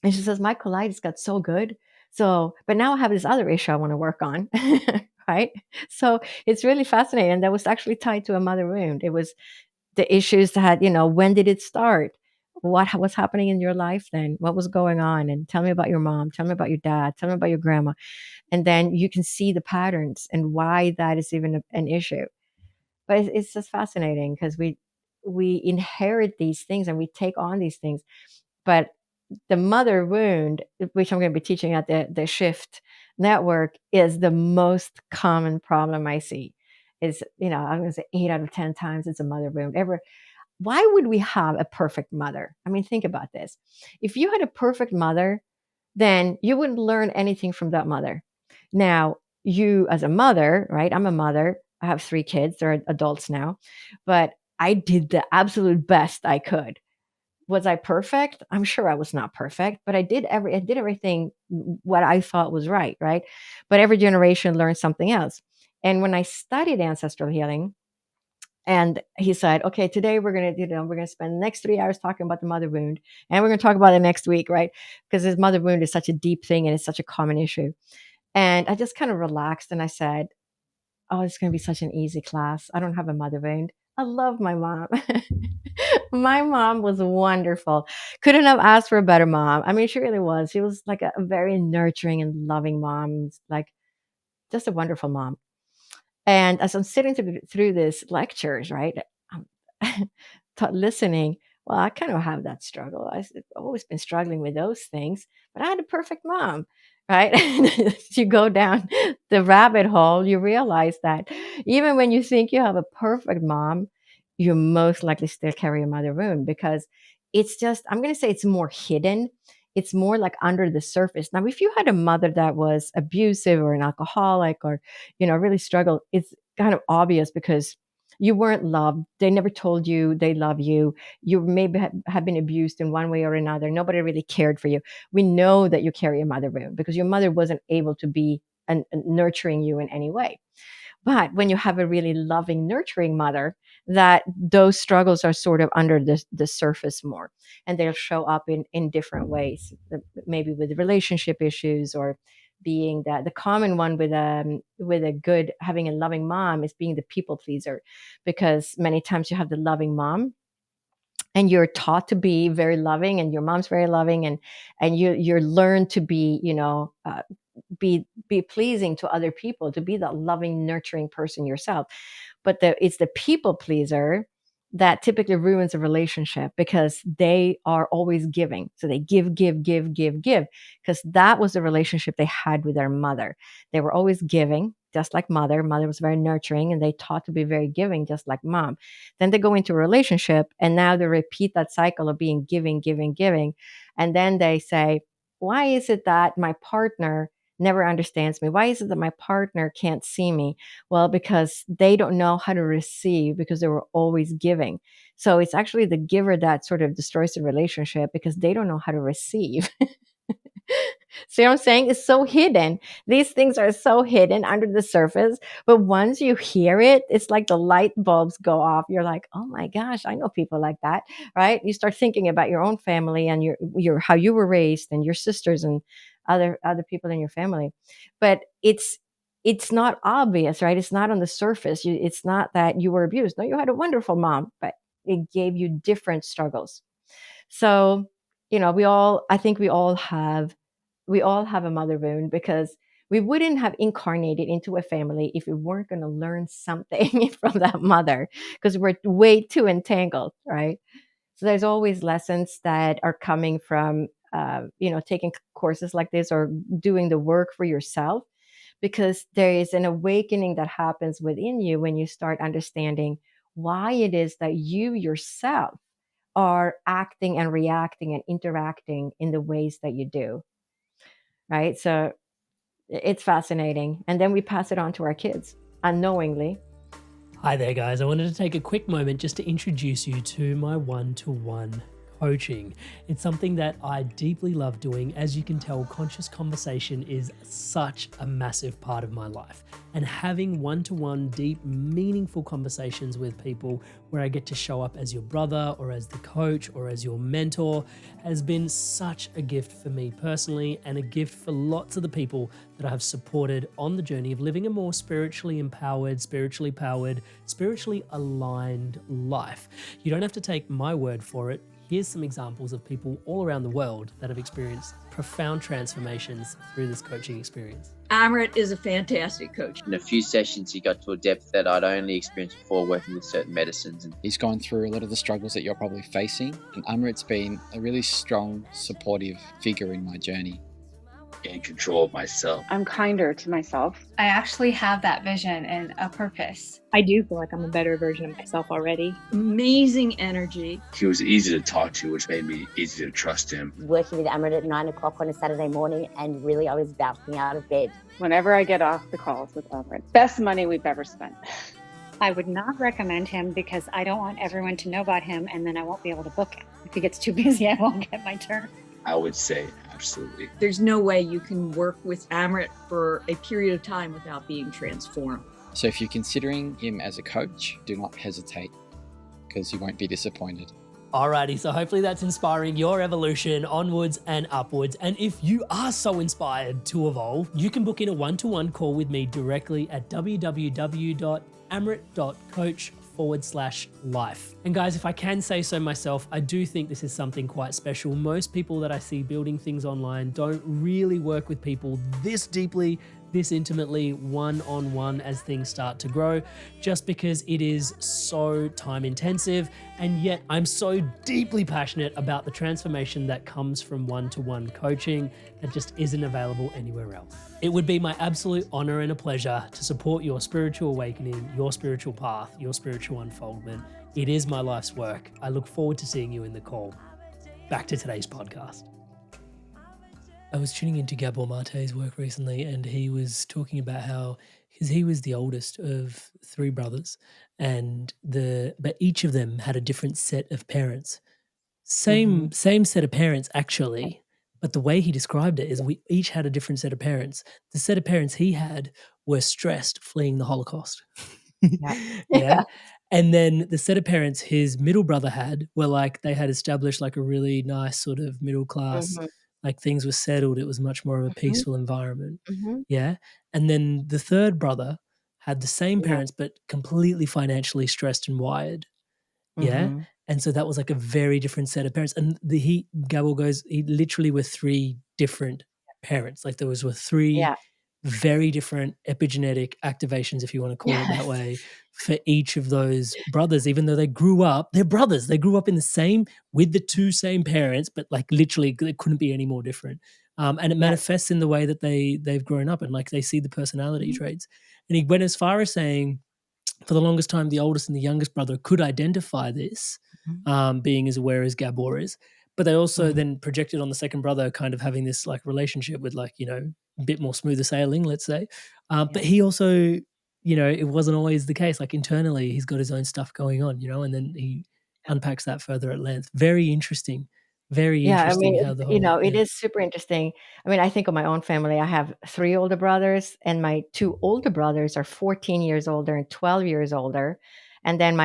And she says, "My colitis got so good. So, but now I have this other issue I want to work on." Right. So it's really fascinating. And that was actually tied to a mother wound. It was the issues that, when did it start? What's happening in your life then? What was going on? And tell me about your mom. Tell me about your dad. Tell me about your grandma. And then you can see the patterns and why that is even an issue. But it's just fascinating, because we inherit these things and we take on these things. But the mother wound, which I'm going to be teaching at the Shift Network, is the most common problem I see. I'm going to say 8 out of 10 times it's a mother wound. Why would we have a perfect mother? I mean, think about this. If you had a perfect mother, then you wouldn't learn anything from that mother. Now, you as a mother, right? I'm a mother. I have 3 kids. They're adults now, but I did the absolute best I could. Was I perfect? I'm sure I was not perfect, but I did everything what I thought was right, right? But every generation learns something else. And when I studied ancestral healing, and he said, okay, today we're gonna spend the next 3 hours talking about the mother wound, and we're gonna talk about it next week, right? Because this mother wound is such a deep thing and it's such a common issue. And I just kind of relaxed and I said, oh, it's gonna be such an easy class. I don't have a mother wound. I love my mom. My mom was wonderful. Couldn't have asked for a better mom. I mean, she really was. She was like a very nurturing and loving mom, like just a wonderful mom. And as I'm sitting through these lectures, right, I'm listening, well, I kind of have that struggle. I've always been struggling with those things, but I had a perfect mom, right? As you go down the rabbit hole, you realize that even when you think you have a perfect mom, you most likely still carry a mother wound, because it's just, I'm going to say it's more hidden. It's more like under the surface. Now, if you had a mother that was abusive or an alcoholic, or really struggled, it's kind of obvious, because you weren't loved. They never told you they love you. You maybe have been abused in one way or another. Nobody really cared for you. We know that you carry a mother wound because your mother wasn't able to be nurturing you in any way. But when you have a really loving, nurturing mother, that those struggles are sort of under the surface more, and they'll show up in different ways, maybe with relationship issues, or being the common one with a good, having a loving mom, is being the people pleaser, because many times you have the loving mom and you're taught to be very loving, and your mom's very loving, and you're learned to be, be pleasing to other people, to be that loving, nurturing person yourself. But it's the people pleaser that typically ruins a relationship, because they are always giving. So they give, give, because that was the relationship they had with their mother. They were always giving, just like mother. Mother was very nurturing, and they taught to be very giving, just like mom. Then they go into a relationship, and now they repeat that cycle of being giving, giving, giving. And then they say, why is it that my partner never understands me? Why is it that my partner can't see me? Well, because they don't know how to receive, because they were always giving. So it's actually the giver that sort of destroys the relationship, because they don't know how to receive. See what I'm saying? It's so hidden. These things are so hidden under the surface. But once you hear it, it's like the light bulbs go off. You're like, oh my gosh, I know people like that, right? You start thinking about your own family and your how you were raised, and your sisters and other people in your family. But it's not obvious, right? It's not on the surface. It's not that you were abused. No, you had a wonderful mom, but it gave you different struggles. So, I think we all have a mother wound, because we wouldn't have incarnated into a family if we weren't going to learn something from that mother, because we're way too entangled, right? So there's always lessons that are coming from, taking courses like this, or doing the work for yourself, because there is an awakening that happens within you when you start understanding why it is that you yourself are acting and reacting and interacting in the ways that you do, right? So it's fascinating. And then we pass it on to our kids unknowingly. Hi there, guys. I wanted to take a quick moment just to introduce you to my one-to-one coaching. It's something that I deeply love doing. As you can tell, conscious conversation is such a massive part of my life. And having one-to-one, deep, meaningful conversations with people where I get to show up as your brother or as the coach or as your mentor has been such a gift for me personally, and a gift for lots of the people that I have supported on the journey of living a more spiritually empowered, spiritually powered, spiritually aligned life. You don't have to take my word for it. Here's some examples of people all around the world that have experienced profound transformations through this coaching experience. Amrit is a fantastic coach. In a few sessions, he got to a depth that I'd only experienced before working with certain medicines. He's gone through a lot of the struggles that you're probably facing, and Amrit's been a really strong, supportive figure in my journey. In control of myself. I'm kinder to myself. I actually have that vision and a purpose. I do feel like I'm a better version of myself already. Amazing energy. He was easy to talk to, which made me easy to trust him. Working with Amrit at 9 o'clock on a Saturday morning, and really I was bouncing out of bed. Whenever I get off the calls with Amrit, best money we've ever spent. I would not recommend him, because I don't want everyone to know about him, and then I won't be able to book him. If he gets too busy, I won't get my turn. I would say absolutely. There's no way you can work with Amrit for a period of time without being transformed. So if you're considering him as a coach, do not hesitate, because you won't be disappointed. Alrighty, so hopefully that's inspiring your evolution onwards and upwards. And if you are so inspired to evolve, you can book in a one-to-one call with me directly at www.amrit.coach/life. And guys, if I can say so myself, I do think this is something quite special. Most people that I see building things online don't really work with people this deeply, this intimately, one-on-one as things start to grow, just because it is so time intensive. And yet I'm so deeply passionate about the transformation that comes from one-to-one coaching that just isn't available anywhere else. It would be my absolute honor and a pleasure to support your spiritual awakening, your spiritual path, your spiritual unfoldment. It is my life's work. I look forward to seeing you in the call. Back to today's podcast. I was tuning into Gabor Mate's work recently, and he was talking about how, because he was the oldest of three brothers, but each of them had a different set of parents. Same set of parents actually, but the way he described it is we each had a different set of parents. The set of parents he had were stressed, fleeing the Holocaust. Yeah. And then the set of parents his middle brother had were like, they had established like a really nice sort of middle class like things were settled. It was much more of a Mhm. peaceful environment. Mhm. Yeah. And then the third brother had the same Yeah. parents, but completely financially stressed and wired. Yeah. Mhm. And so that was like a very different set of parents. And Gabor goes, he literally were three different parents. Like were three Yeah. very different epigenetic activations, if you want to call it that Yes. way, for each of those brothers, even though they're brothers. They grew up in the same, with the two same parents, but like literally they couldn't be any more different. And it Yes. manifests in the way that they've grown up and like they see the personality Mhm. traits. And he went as far as saying, for the longest time, the oldest and the youngest brother could identify this, Mhm. being as aware as Gabor is. But they also Mhm. then projected on the second brother, kind of having this like relationship with like, you know, a bit more smoother sailing, let's say. But Yeah. he also, you know, it wasn't always the case. Like internally, he's got his own stuff going on, you know, and then he unpacks that further at length. Very interesting. Very Yeah, I interesting mean, how the you whole, know, it is super interesting. I mean, I think of my own family. I have 3 older brothers, and my 2 older brothers are 14 years older and 12 years older, and then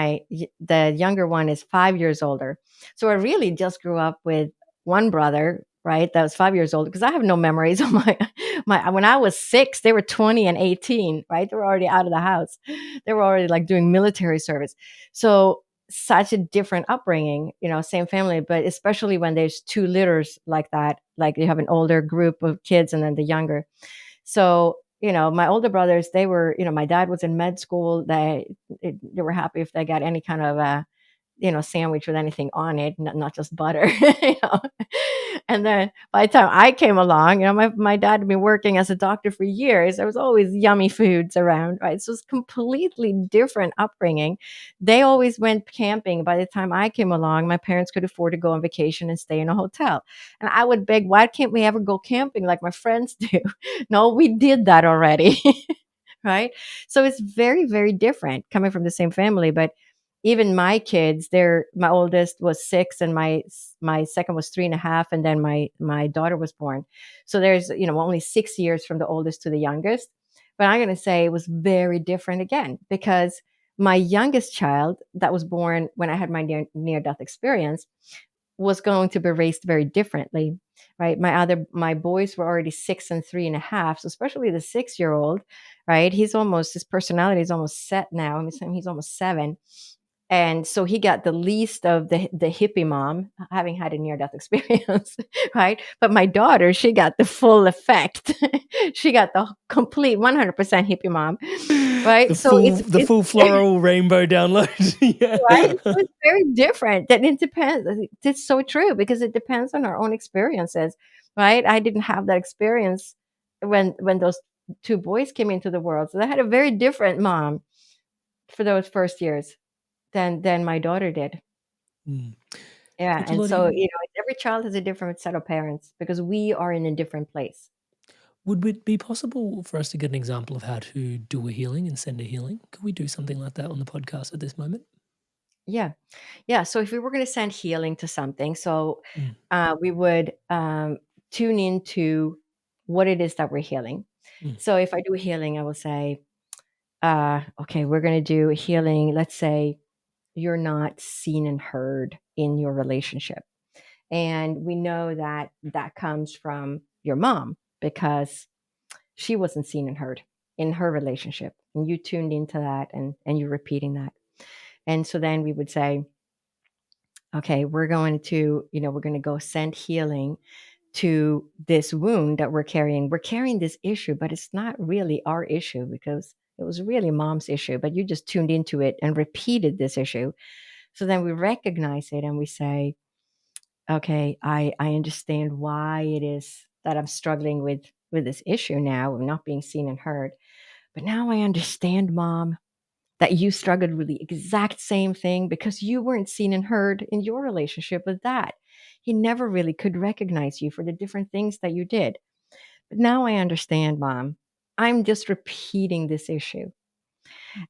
the younger one is 5 years older. So I really just grew up with one brother, right, that was 5 years old, because I have no memories of my when I was 6, they were 20 and 18, right? They were already out of the house. They were already, like, doing military service. So such a different upbringing, you know, same family, but especially when there's 2 litters like that, like you have an older group of kids and then the younger. So, you know, my older brothers, they were, you know, my dad was in med school. They were happy if they got any kind of you know, sandwich with anything on it, not just butter, you know. And then by the time I came along, you know, my dad had been working as a doctor for years. There was always yummy foods around, right? So it's completely different upbringing. They always went camping. By the time I came along, my parents could afford to go on vacation and stay in a hotel. And I would beg, why can't we ever go camping like my friends do? No, we did that already. Right? So it's very, very different coming from the same family. But even my kids, my oldest was 6 and my second was 3.5, and then my daughter was born. So there's, you know, only 6 years from the oldest to the youngest. But I'm going to say it was very different again, because my youngest child that was born when I had my near death experience was going to be raised very differently, right? My boys were already 6 and 3.5, so especially the 6-year-old, right? His personality is almost set now. He's almost 7, and so he got the least of the hippie mom, having had a near death experience, right? But my daughter, she got the full effect. She got the complete 100% hippie mom, right? So the full floral rainbow download. Yeah. right? So it's very different. That it depends. It's so true, because it depends on our own experiences, right? I didn't have that experience when those 2 boys came into the world, so I had a very different mom for those first years than my daughter did. Mm. Yeah, Dr. and so, Lottie, you know, every child has a different set of parents because we are in a different place. would it be possible for us to get an example of how to do a healing and send a healing? Could we do something like that on the podcast at this moment? Yeah. Yeah, so if we were gonna send healing to something, so, Mm. we would, tune into what it is that we're healing. Mm. So if I do healing, I will say, okay, we're gonna do healing. Let's say you're not seen and heard in your relationship. And we know that that comes from your mom because she wasn't seen and heard in her relationship. And you tuned into that, and you're repeating that. And so then we would say, okay, we're going to, you know, we're going to go send healing to this wound that we're carrying. We're carrying this issue, but it's not really our issue because it was really mom's issue, but you just tuned into it and repeated this issue. So then we recognize it and we say, okay, I understand why it is that I'm struggling with this issue now of not being seen and heard. But now I understand, mom, that you struggled with the exact same thing because you weren't seen and heard in your relationship with that. He never really could recognize you for the different things that you did. But now I understand, mom. I'm just repeating this issue.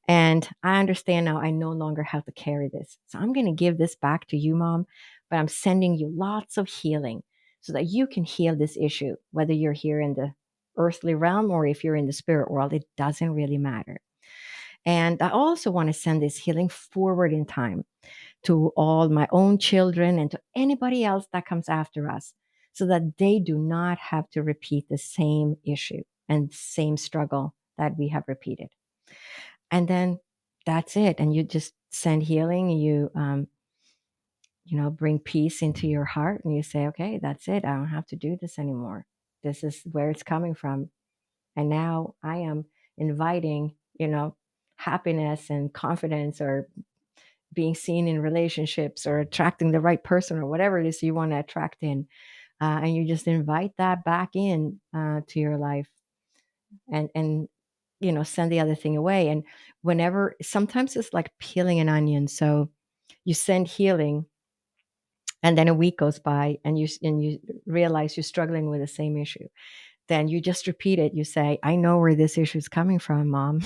And I understand now I no longer have to carry this. So I'm going to give this back to you, mom, but I'm sending you lots of healing so that you can heal this issue, whether you're here in the earthly realm or if you're in the spirit world, it doesn't really matter. And I also want to send this healing forward in time to all my own children and to anybody else that comes after us, so that they do not have to repeat the same issue and same struggle that we have repeated. And then that's it. And you just send healing. You bring peace into your heart, and you say, okay, that's it. I don't have to do this anymore. This is where it's coming from. And now I am inviting, happiness and confidence, or being seen in relationships, or attracting the right person, or whatever it is you want to attract in. And you just invite that back in to your life, and send the other thing away. And sometimes it's like peeling an onion. So you send healing, and then a week goes by, and you realize you're struggling with the same issue. Then you just repeat it. You say, I know where this issue is coming from, Mom.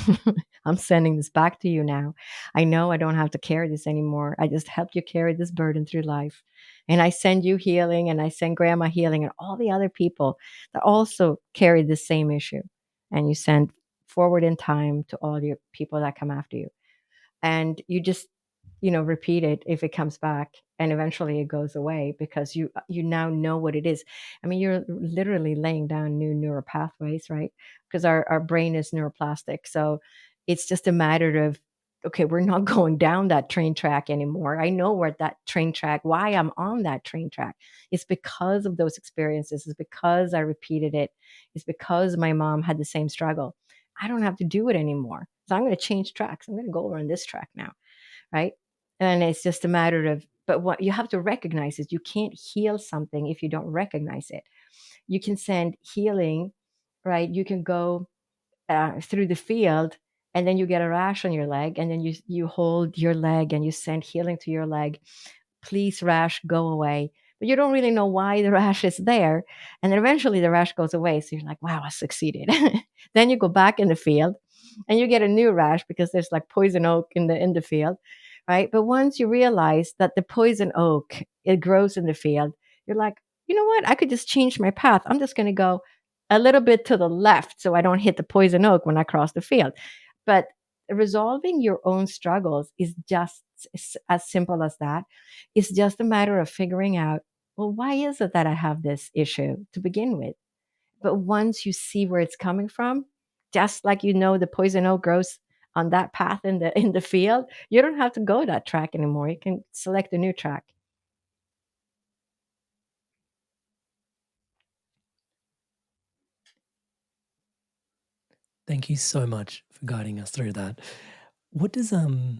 I'm sending this back to you now. I know I don't have to carry this anymore. I just helped you carry this burden through life. And I send you healing, and I send Grandma healing, and all the other people that also carry the same issue. And you send forward in time to all your people that come after you. And you just repeat it if it comes back, and eventually it goes away, because you now know what it is. I mean, you're literally laying down new neural pathways, right? Because our brain is neuroplastic. So it's just a matter of, okay, we're not going down that train track anymore. I know where that train track, why I'm on that train track. It's because of those experiences. It's because I repeated it. It's because my mom had the same struggle. I don't have to do it anymore. So I'm going to change tracks. I'm going to go over on this track now. Right. And it's just a matter of, but what you have to recognize is you can't heal something if you don't recognize it. You can send healing, right? You can go through the field, and then you get a rash on your leg, and then you hold your leg and you send healing to your leg. Please, rash, go away. But you don't really know why the rash is there. And then eventually the rash goes away. So you're like, wow, I succeeded. Then you go back in the field, and you get a new rash, because there's like poison oak in the field, right? But once you realize that the poison oak, it grows in the field, you're like, you know what? I could just change my path. I'm just going to go a little bit to the left so I don't hit the poison oak when I cross the field. But resolving your own struggles is just as simple as that. It's just a matter of figuring out, well, why is it that I have this issue to begin with? But once you see where it's coming from, just like the poison oak grows on that path in the field, you don't have to go that track anymore. You can select a new track. Thank you so much for guiding us through that. What does it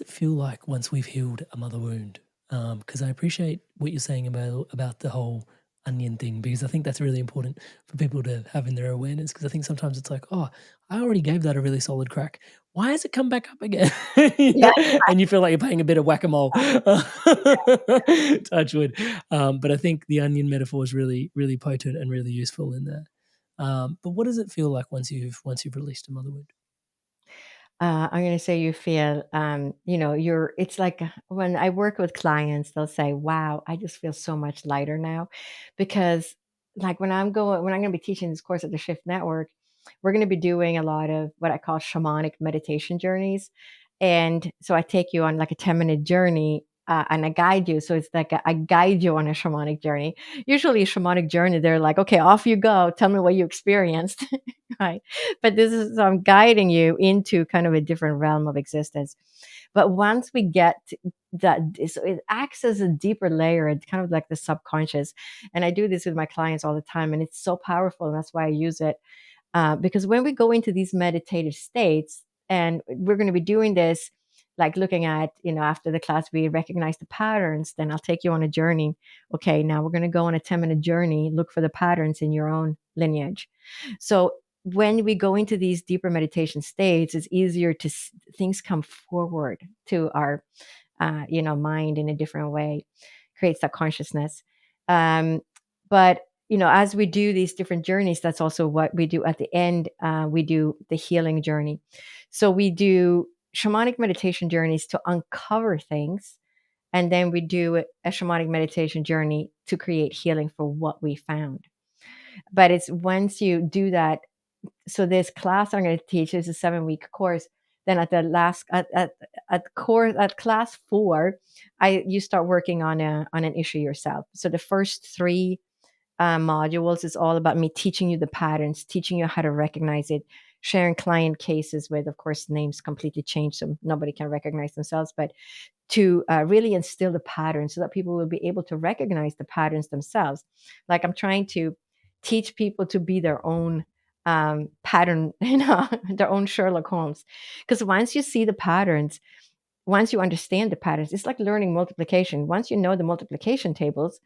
feel like once we've healed a mother wound? Because I appreciate what you're saying about the whole onion thing, because I think that's really important for people to have in their awareness. Because I think sometimes it's like, oh, I already gave that a really solid crack. Why has it come back up again? Yeah. And you feel like you're playing a bit of whack-a-mole. Touch wood. But I think the onion metaphor is really, really potent and really useful in there. But what does it feel like once you've released a mother wound? I'm going to say you feel, it's like when I work with clients, they'll say, wow, I just feel so much lighter now. Because like when I'm going to be teaching this course at the Shift Network, we're going to be doing a lot of what I call shamanic meditation journeys. And so I take you on like a 10-minute journey, and I guide you. So it's like I guide you on a shamanic journey. Usually a shamanic journey, they're like, okay, off you go. Tell me what you experienced. Right. But so I'm guiding you into kind of a different realm of existence. But once we get that, so it acts as a deeper layer. It's kind of like the subconscious. And I do this with my clients all the time. And it's so powerful. And that's why I use it. Because when we go into these meditative states, and we're going to be doing this, like looking at, after the class, we recognize the patterns, then I'll take you on a journey. Okay, now we're going to go on a 10-minute journey, look for the patterns in your own lineage. So when we go into these deeper meditation states, it's easier to, things come forward to our, mind in a different way, creates that consciousness. But as we do these different journeys, that's also what we do at the end. We do the healing journey. So we do shamanic meditation journeys to uncover things. And then we do a shamanic meditation journey to create healing for what we found. But it's once you do that, so this class I'm going to teach is a 7-week course. Then at the last at class 4, you start working on an issue yourself. So the first 3 modules is all about me teaching you the patterns, teaching you how to recognize it, sharing client cases with, of course, names completely changed, so nobody can recognize themselves, but to really instill the patterns so that people will be able to recognize the patterns themselves. Like I'm trying to teach people to be their own pattern, their own Sherlock Holmes. Because once you see the patterns, once you understand the patterns, it's like learning multiplication. Once you know the multiplication tables,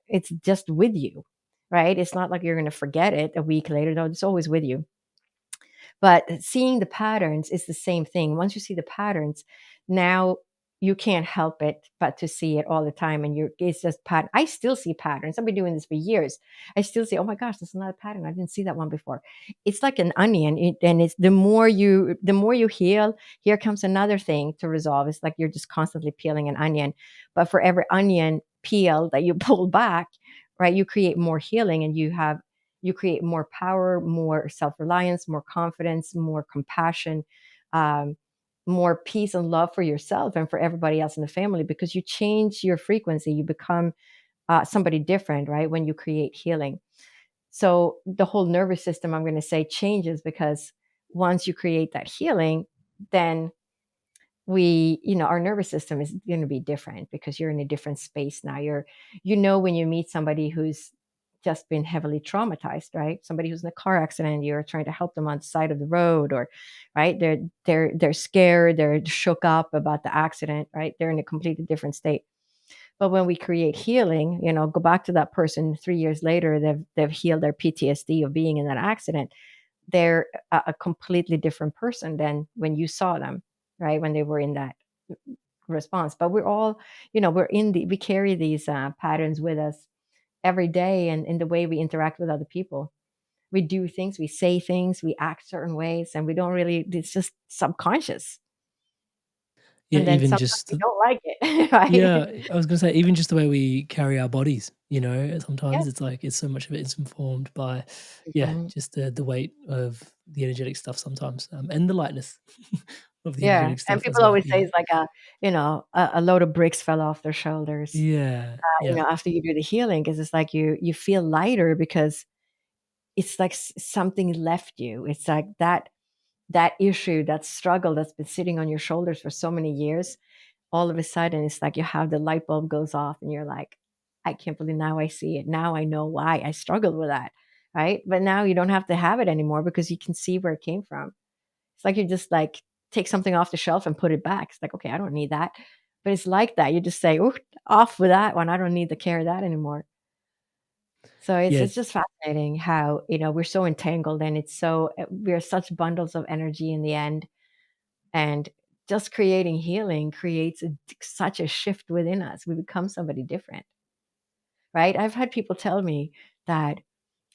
it's just with you, right? It's not like you're going to forget it a week later. No, it's always with you. But seeing the patterns is the same thing. Once you see the patterns, now you can't help it but to see it all the time. And it's just pattern. I still see patterns. I've been doing this for years. I still see, oh my gosh, that's another pattern. I didn't see that one before. It's like an onion. And it's the more you heal, here comes another thing to resolve. It's like you're just constantly peeling an onion. But for every onion peel that you pull back, right, you create more healing, and you create more power, more self-reliance, more confidence, more compassion, more peace and love for yourself and for everybody else in the family, because you change your frequency. You become somebody different, right, when you create healing. So the whole nervous system, I'm going to say, changes, because once you create that healing, then our nervous system is going to be different, because you're in a different space now. When you meet somebody who's just been heavily traumatized, right? Somebody who's in a car accident, you're trying to help them on the side of the road, or right, they're scared, they're shook up about the accident, right? They're in a completely different state. But when we create healing, go back to that person 3 years later, they've healed their PTSD of being in that accident. They're a completely different person than when you saw them, right? When they were in that response. But we're all, we carry these patterns with us every day, and in the way we interact with other people. We do things, we say things, we act certain ways, and we don't really, it's just subconscious. Yeah, And then even sometimes just we don't like it, right? yeah, I was gonna say, even just the way we carry our bodies, sometimes Yeah. it's like so much of it is informed by, yeah, Mhm. just the weight of the energetic stuff sometimes, and the lightness of the Yeah, energetic and stuff as people well. always say it's like a load of bricks fell off their shoulders, Yeah, yeah, after you do the healing, because it's like you feel lighter, because it's like something left you. It's like that issue, that struggle that's been sitting on your shoulders for so many years, all of a sudden it's like you have the light bulb goes off, and you're like, I can't believe, now I see it. Now I know why I struggled with that, right? But now you don't have to have it anymore, because you can see where it came from. It's like you just like take something off the shelf and put it back. It's like, okay, I don't need that. But it's like that. You just say, oh, off with that one. I don't need to carry that anymore. So it's yeah. it's just fascinating how, we're so entangled, and we're such bundles of energy in the end. And just creating healing creates such a shift within us. We become somebody different, right? I've had people tell me that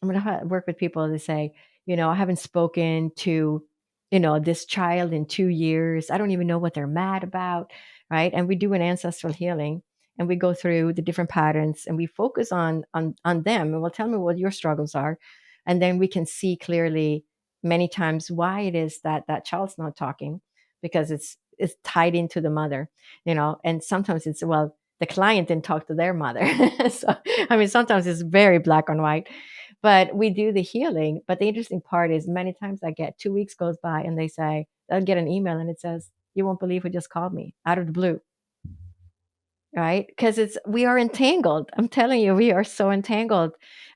I'm going to work with people to say, I haven't spoken to, this child in 2 years. I don't even know what they're mad about, right? And we do an ancestral healing, and we go through the different patterns, and we focus on them, and we'll tell me what your struggles are, and then we can see clearly many times why it is that that child's not talking, because it's tied into the mother, and sometimes it's, well, the client didn't talk to their mother. So I mean, sometimes it's very black and white, but we do the healing. But the interesting part is, many times I get 2 weeks goes by, and they'll get an email, and it says, you won't believe who just called me out of the blue, right? Because we are entangled. I'm telling you, we are so entangled.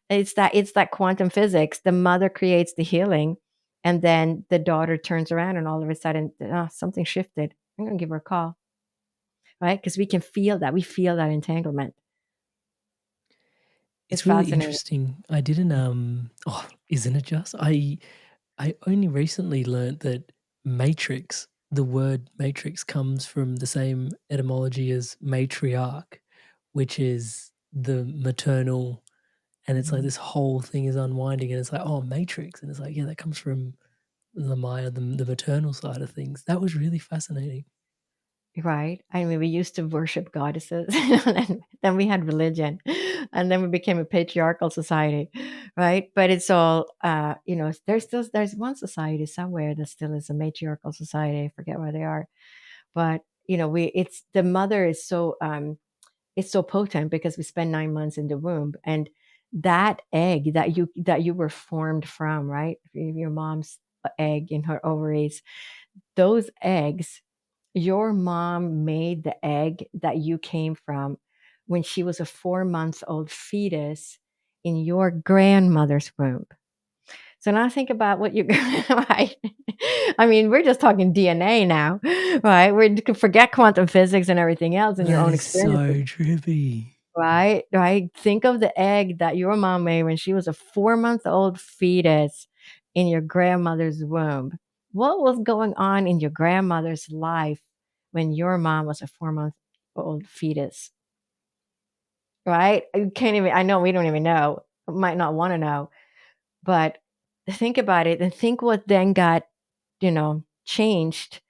It's that quantum physics. The mother creates the healing, and then the daughter turns around, and all of a sudden, something shifted. I'm going to give her a call, right? Because we can feel that. We feel that entanglement. It's It's really fascinating. interesting. I didn't isn't it just? I only recently learnt that matrix, the word matrix, comes from the same etymology as matriarch, which is the maternal, and it's like Mhm. this whole thing is unwinding, and it's like, oh, matrix, and it's like, yeah, that comes from the Maya, the maternal side of things. That was really fascinating. Right. I mean, we used to worship goddesses, and then we had religion. and then we became a patriarchal society, right? But it's all, there's one society somewhere that still is a matriarchal society. I forget where they are, but it's the mother is so it's so potent because we spend 9 months in the womb, and that egg that you were formed from, right? Your mom's egg in her ovaries, those eggs, your mom made the egg that you came from when she was a 4 month old fetus in your grandmother's womb. So now think about what you right. I mean, we're just talking DNA now, right? We can forget quantum physics and everything else and your That own is so experiences, trippy. right? Right. Think of the egg that your mom made when she was a 4 month old fetus in your grandmother's womb. What was going on in your grandmother's life when your mom was a 4 month old fetus? Right? You can't even, I know we don't even know, might not want to know, but think about it and think what then got, changed,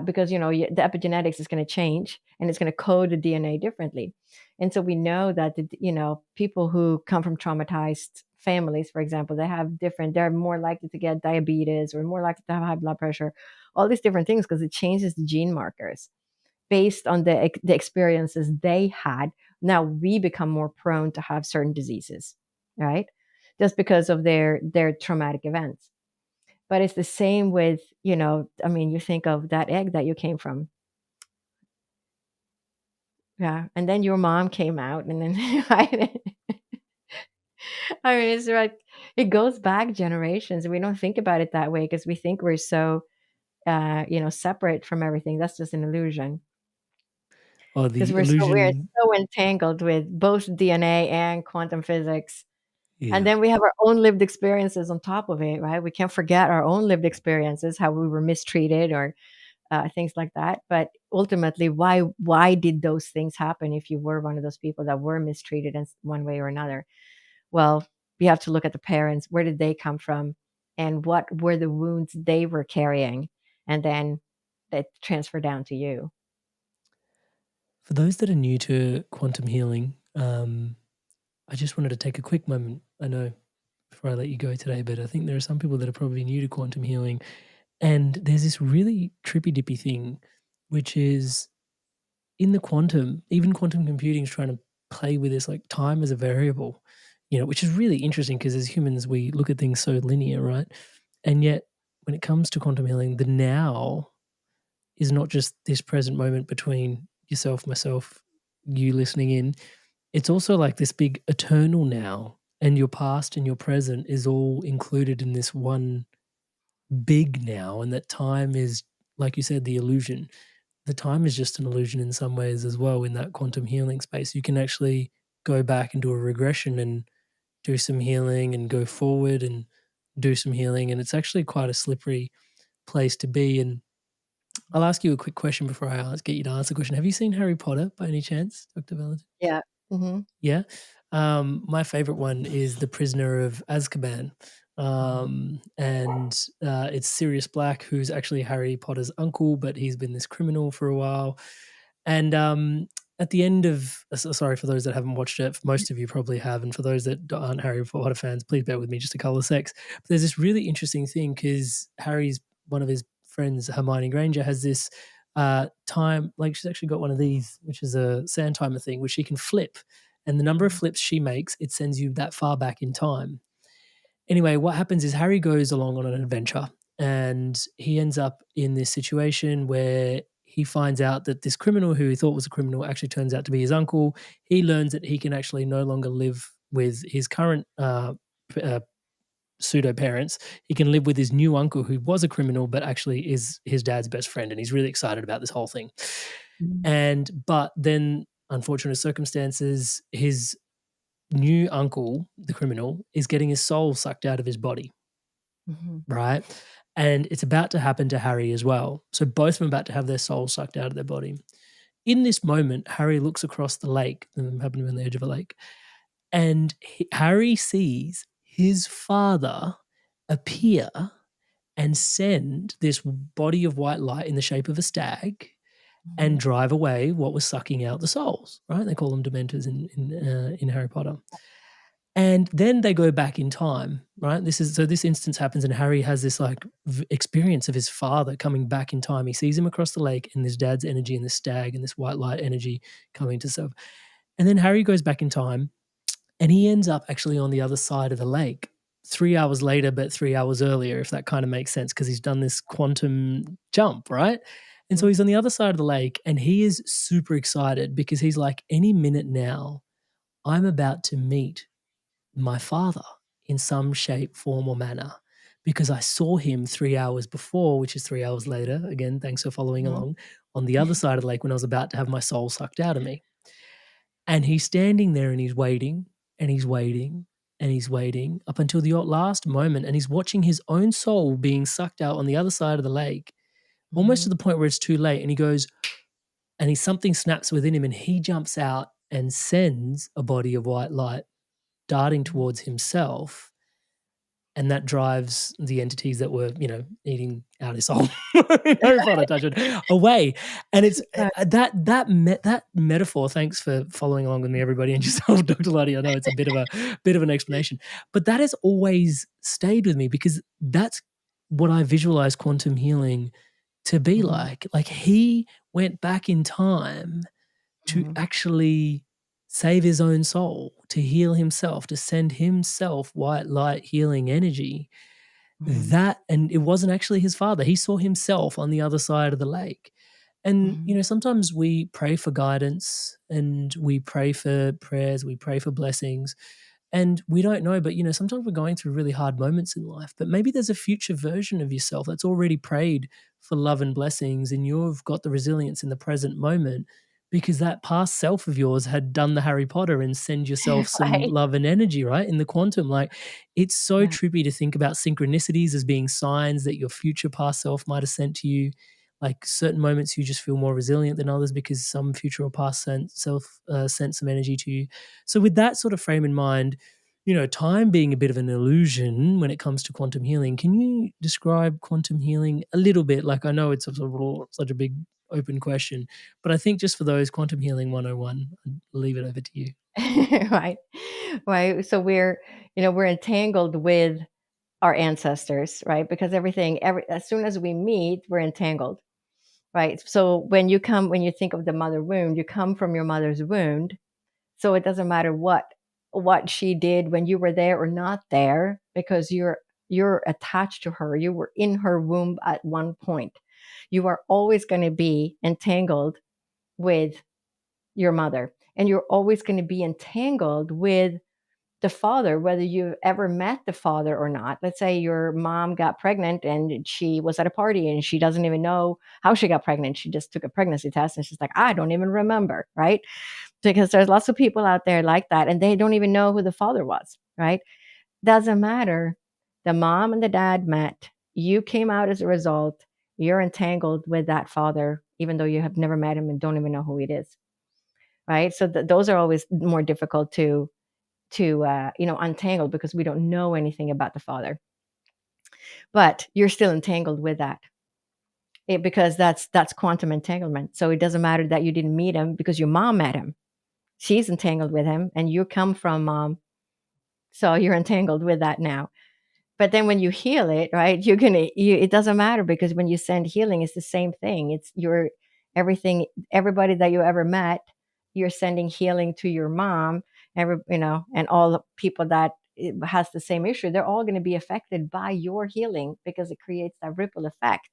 because, the epigenetics is going to change and it's going to code the DNA differently. And so we know that, people who come from traumatized families, for example, they're more likely to get diabetes or more likely to have high blood pressure, all these different things because it changes the gene markers based on the experiences they had. Now we become more prone to have certain diseases, right? Just because of their traumatic events. But it's the same with, you think of that egg that you came from. Yeah. And then your mom came out and then right? I mean, it's like it goes back generations. We don't think about it that way because we think we're so separate from everything. That's just an illusion. Or Because the we're illusion. so entangled with both DNA and quantum physics. And Yeah. then we have our own lived experiences on top of it, right? We can't forget our own lived experiences, how we were mistreated or things like that. But ultimately, why did those things happen if you were one of those people that were mistreated in one way or another? Well, you have to look at the parents. Where did they come from? And what were the wounds they were carrying? And then that transfer down to you. For those that are new to quantum healing, I just wanted to take a quick moment. I know before I let you go today, but I think there are some people that are probably new to quantum healing. And there's this really trippy dippy thing, which is in the quantum, even quantum computing is trying to play with this like time as a variable, which is really interesting because as humans, we look at things so linear, right? And yet, when it comes to quantum healing, the now is not just this present moment between yourself, myself, you listening in. It's also like this big eternal now, and your past and your present is all included in this one big now, and that time is, like you said, the illusion. The time is just an illusion in some ways as well in that quantum healing space. You can actually go back and do a regression and do some healing and go forward and do some healing. And it's actually quite a slippery place to be. And I'll ask you a quick question before I get you to answer the question. Have you seen Harry Potter by any chance, Dr. Valentin? Yeah. Hmm. Yeah. My favorite one is The Prisoner of Azkaban. And it's Sirius Black, who's actually Harry Potter's uncle, but he's been this criminal for a while. And at the end of, sorry for those that haven't watched it, most of you probably have, and for those that aren't Harry Potter fans, please bear with me just a couple of secs. But there's this really interesting thing because one of his friends, Hermione Granger, has this time, like she's actually got one of these, which is a sand timer thing, which she can flip. And the number of flips she makes, it sends you that far back in time. Anyway, what happens is Harry goes along on an adventure and he ends up in this situation where he finds out that this criminal who he thought was a criminal actually turns out to be his uncle. He learns that he can actually no longer live with his current pseudo parents. He can live with his new uncle who was a criminal but actually is his dad's best friend, and he's really excited about this whole thing. But then, unfortunate circumstances, his new uncle, the criminal, is getting his soul sucked out of his body, right? And it's about to happen to Harry as well. So both of them are about to have their souls sucked out of their body. In this moment, Harry looks across the lake, and happen to be on the edge of a lake, and Harry sees his father appear and send this body of white light in the shape of a stag and drive away what was sucking out the souls, right? They call them dementors in Harry Potter. And then they go back in time, right? This instance happens, and Harry has this like experience of his father coming back in time. He sees him across the lake, and this dad's energy, and this stag, and this white light energy coming to serve. And then Harry goes back in time, and he ends up actually on the other side of the lake 3 hours later, but 3 hours earlier, if that kind of makes sense, because he's done this quantum jump, right? And so he's on the other side of the lake, and he is super excited because he's like, any minute now, I'm about to meet my father in some shape, form, or manner, because I saw him 3 hours before, which is 3 hours later. Again, thanks for following along, on the other side of the lake when I was about to have my soul sucked out of me. And he's standing there and he's waiting and he's waiting and he's waiting up until the last moment, and he's watching his own soul being sucked out on the other side of the lake, almost to the point where it's too late. And he goes, and something snaps within him, and he jumps out and sends a body of white light darting towards himself, and that drives the entities that were, eating out his soul away. And it's that metaphor. Thanks for following along with me, everybody, and yourself, Dr. Lotte. I know it's a bit of an explanation, but that has always stayed with me because that's what I visualize quantum healing to be like. Like he went back in time to actually save his own soul, to heal himself, to send himself white light healing energy. And it wasn't actually his father. He saw himself on the other side of the lake. And, sometimes we pray for guidance and we pray for prayers, we pray for blessings, and we don't know, but, sometimes we're going through really hard moments in life, but maybe there's a future version of yourself that's already prayed for love and blessings, and you've got the resilience in the present moment because that past self of yours had done the Harry Potter and send yourself some love and energy, right? In the quantum, like it's so trippy to think about synchronicities as being signs that your future past self might have sent to you. Like certain moments you just feel more resilient than others because some future or past self sent some energy to you. So with that sort of frame in mind, time being a bit of an illusion when it comes to quantum healing, can you describe quantum healing a little bit? Like I know it's such a big open question, but I think just for those, quantum healing 101, I'd leave it over to you. Right. So we're entangled with our ancestors, right? Because as soon as we meet, we're entangled, right? So when you think of the mother wound, you come from your mother's wound. So it doesn't matter what she did when you were there or not there, because you're attached to her. You were in her womb at one point. You are always going to be entangled with your mother, and you're always going to be entangled with the father, whether you've ever met the father or not. Let's say your mom got pregnant and she was at a party and she doesn't even know how she got pregnant. She just took a pregnancy test and she's like, I don't even remember, right? Because there's lots of people out there like that and they don't even know who the father was, right? Doesn't matter. The mom and the dad met. You came out as a result. You're entangled with that father, even though you have never met him and don't even know who it is, right? So those are always more difficult to untangle because we don't know anything about the father. But you're still entangled with that. Because that's quantum entanglement. So it doesn't matter that you didn't meet him because your mom met him. She's entangled with him and you come from mom. So you're entangled with that now. But then when you heal it, right, it doesn't matter because when you send healing, it's the same thing. It's everybody that you ever met, you're sending healing to your mom, and all the people that has the same issue, they're all going to be affected by your healing because it creates that ripple effect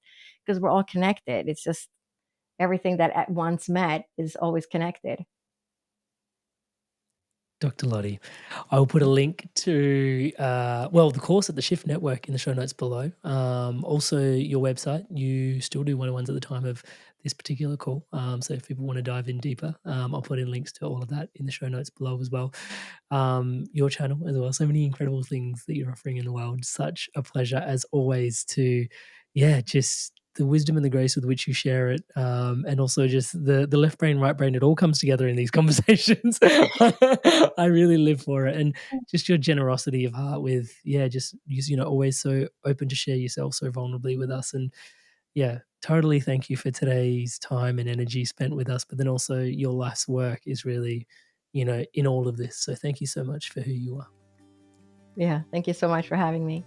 because we're all connected. It's just everything that at once met is always connected. Dr. Lotte, I will put a link to, the course at the Shift Network in the show notes below. Also, your website. You still do one-on-ones at the time of this particular call. So if people want to dive in deeper, I'll put in links to all of that in the show notes below as well. Your channel as well. So many incredible things that you're offering in the world. Such a pleasure as always to, just the wisdom and the grace with which you share it, and also just the left brain, right brain, it all comes together in these conversations. I really live for it. And just your generosity of heart with, just always so open to share yourself so vulnerably with us. And totally thank you for today's time and energy spent with us, but then also your life's work is really, in all of this. So thank you so much for who you are. Yeah, thank you so much for having me.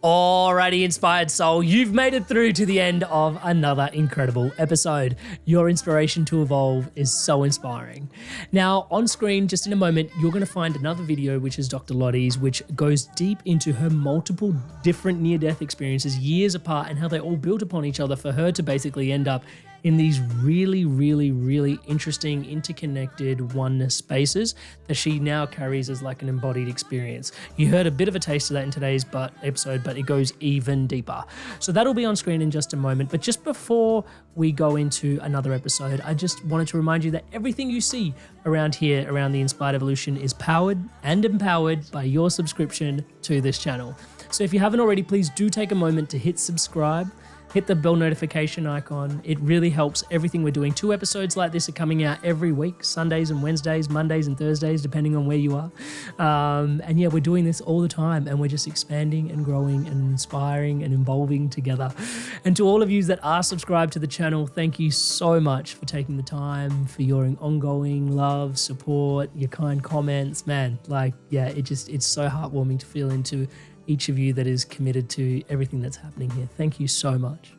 Alrighty, inspired soul, you've made it through to the end of another incredible episode. Your inspiration to evolve is so inspiring. Now, on screen, just in a moment, you're going to find another video, which is Dr. Lotte's, which goes deep into her multiple different near-death experiences years apart and how they all built upon each other for her to basically end up in these really, really, really interesting, interconnected oneness spaces that she now carries as like an embodied experience. You heard a bit of a taste of that in today's episode, but it goes even deeper. So that'll be on screen in just a moment. But just before we go into another episode, I just wanted to remind you that everything you see around here, around the Inspired Evolution, is powered and empowered by your subscription to this channel. So if you haven't already, please do take a moment to hit subscribe. Hit the bell notification icon. It really helps everything we're doing. 2 episodes like this are coming out every week, Sundays and Wednesdays, Mondays and Thursdays, depending on where you are. And yeah, we're doing this all the time, and we're just expanding and growing and inspiring and evolving together. And to all of you that are subscribed to the channel, thank you so much for taking the time, for your ongoing love, support, your kind comments. Man, it's so heartwarming to feel into each of you that is committed to everything that's happening here. Thank you so much.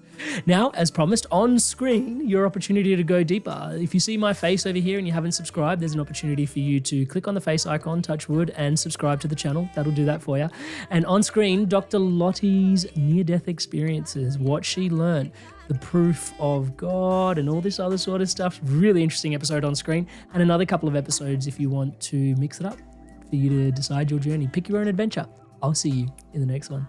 Now, as promised, on screen, your opportunity to go deeper. If you see my face over here and you haven't subscribed, there's an opportunity for you to click on the face icon, touch wood, and subscribe to the channel. That'll do that for you. And on screen, Dr. Lotte's near-death experiences, what she learned, the proof of God, and all this other sort of stuff. Really interesting episode on screen, and another couple of episodes if you want to mix it up for you to decide your journey. Pick your own adventure. I'll see you in the next one.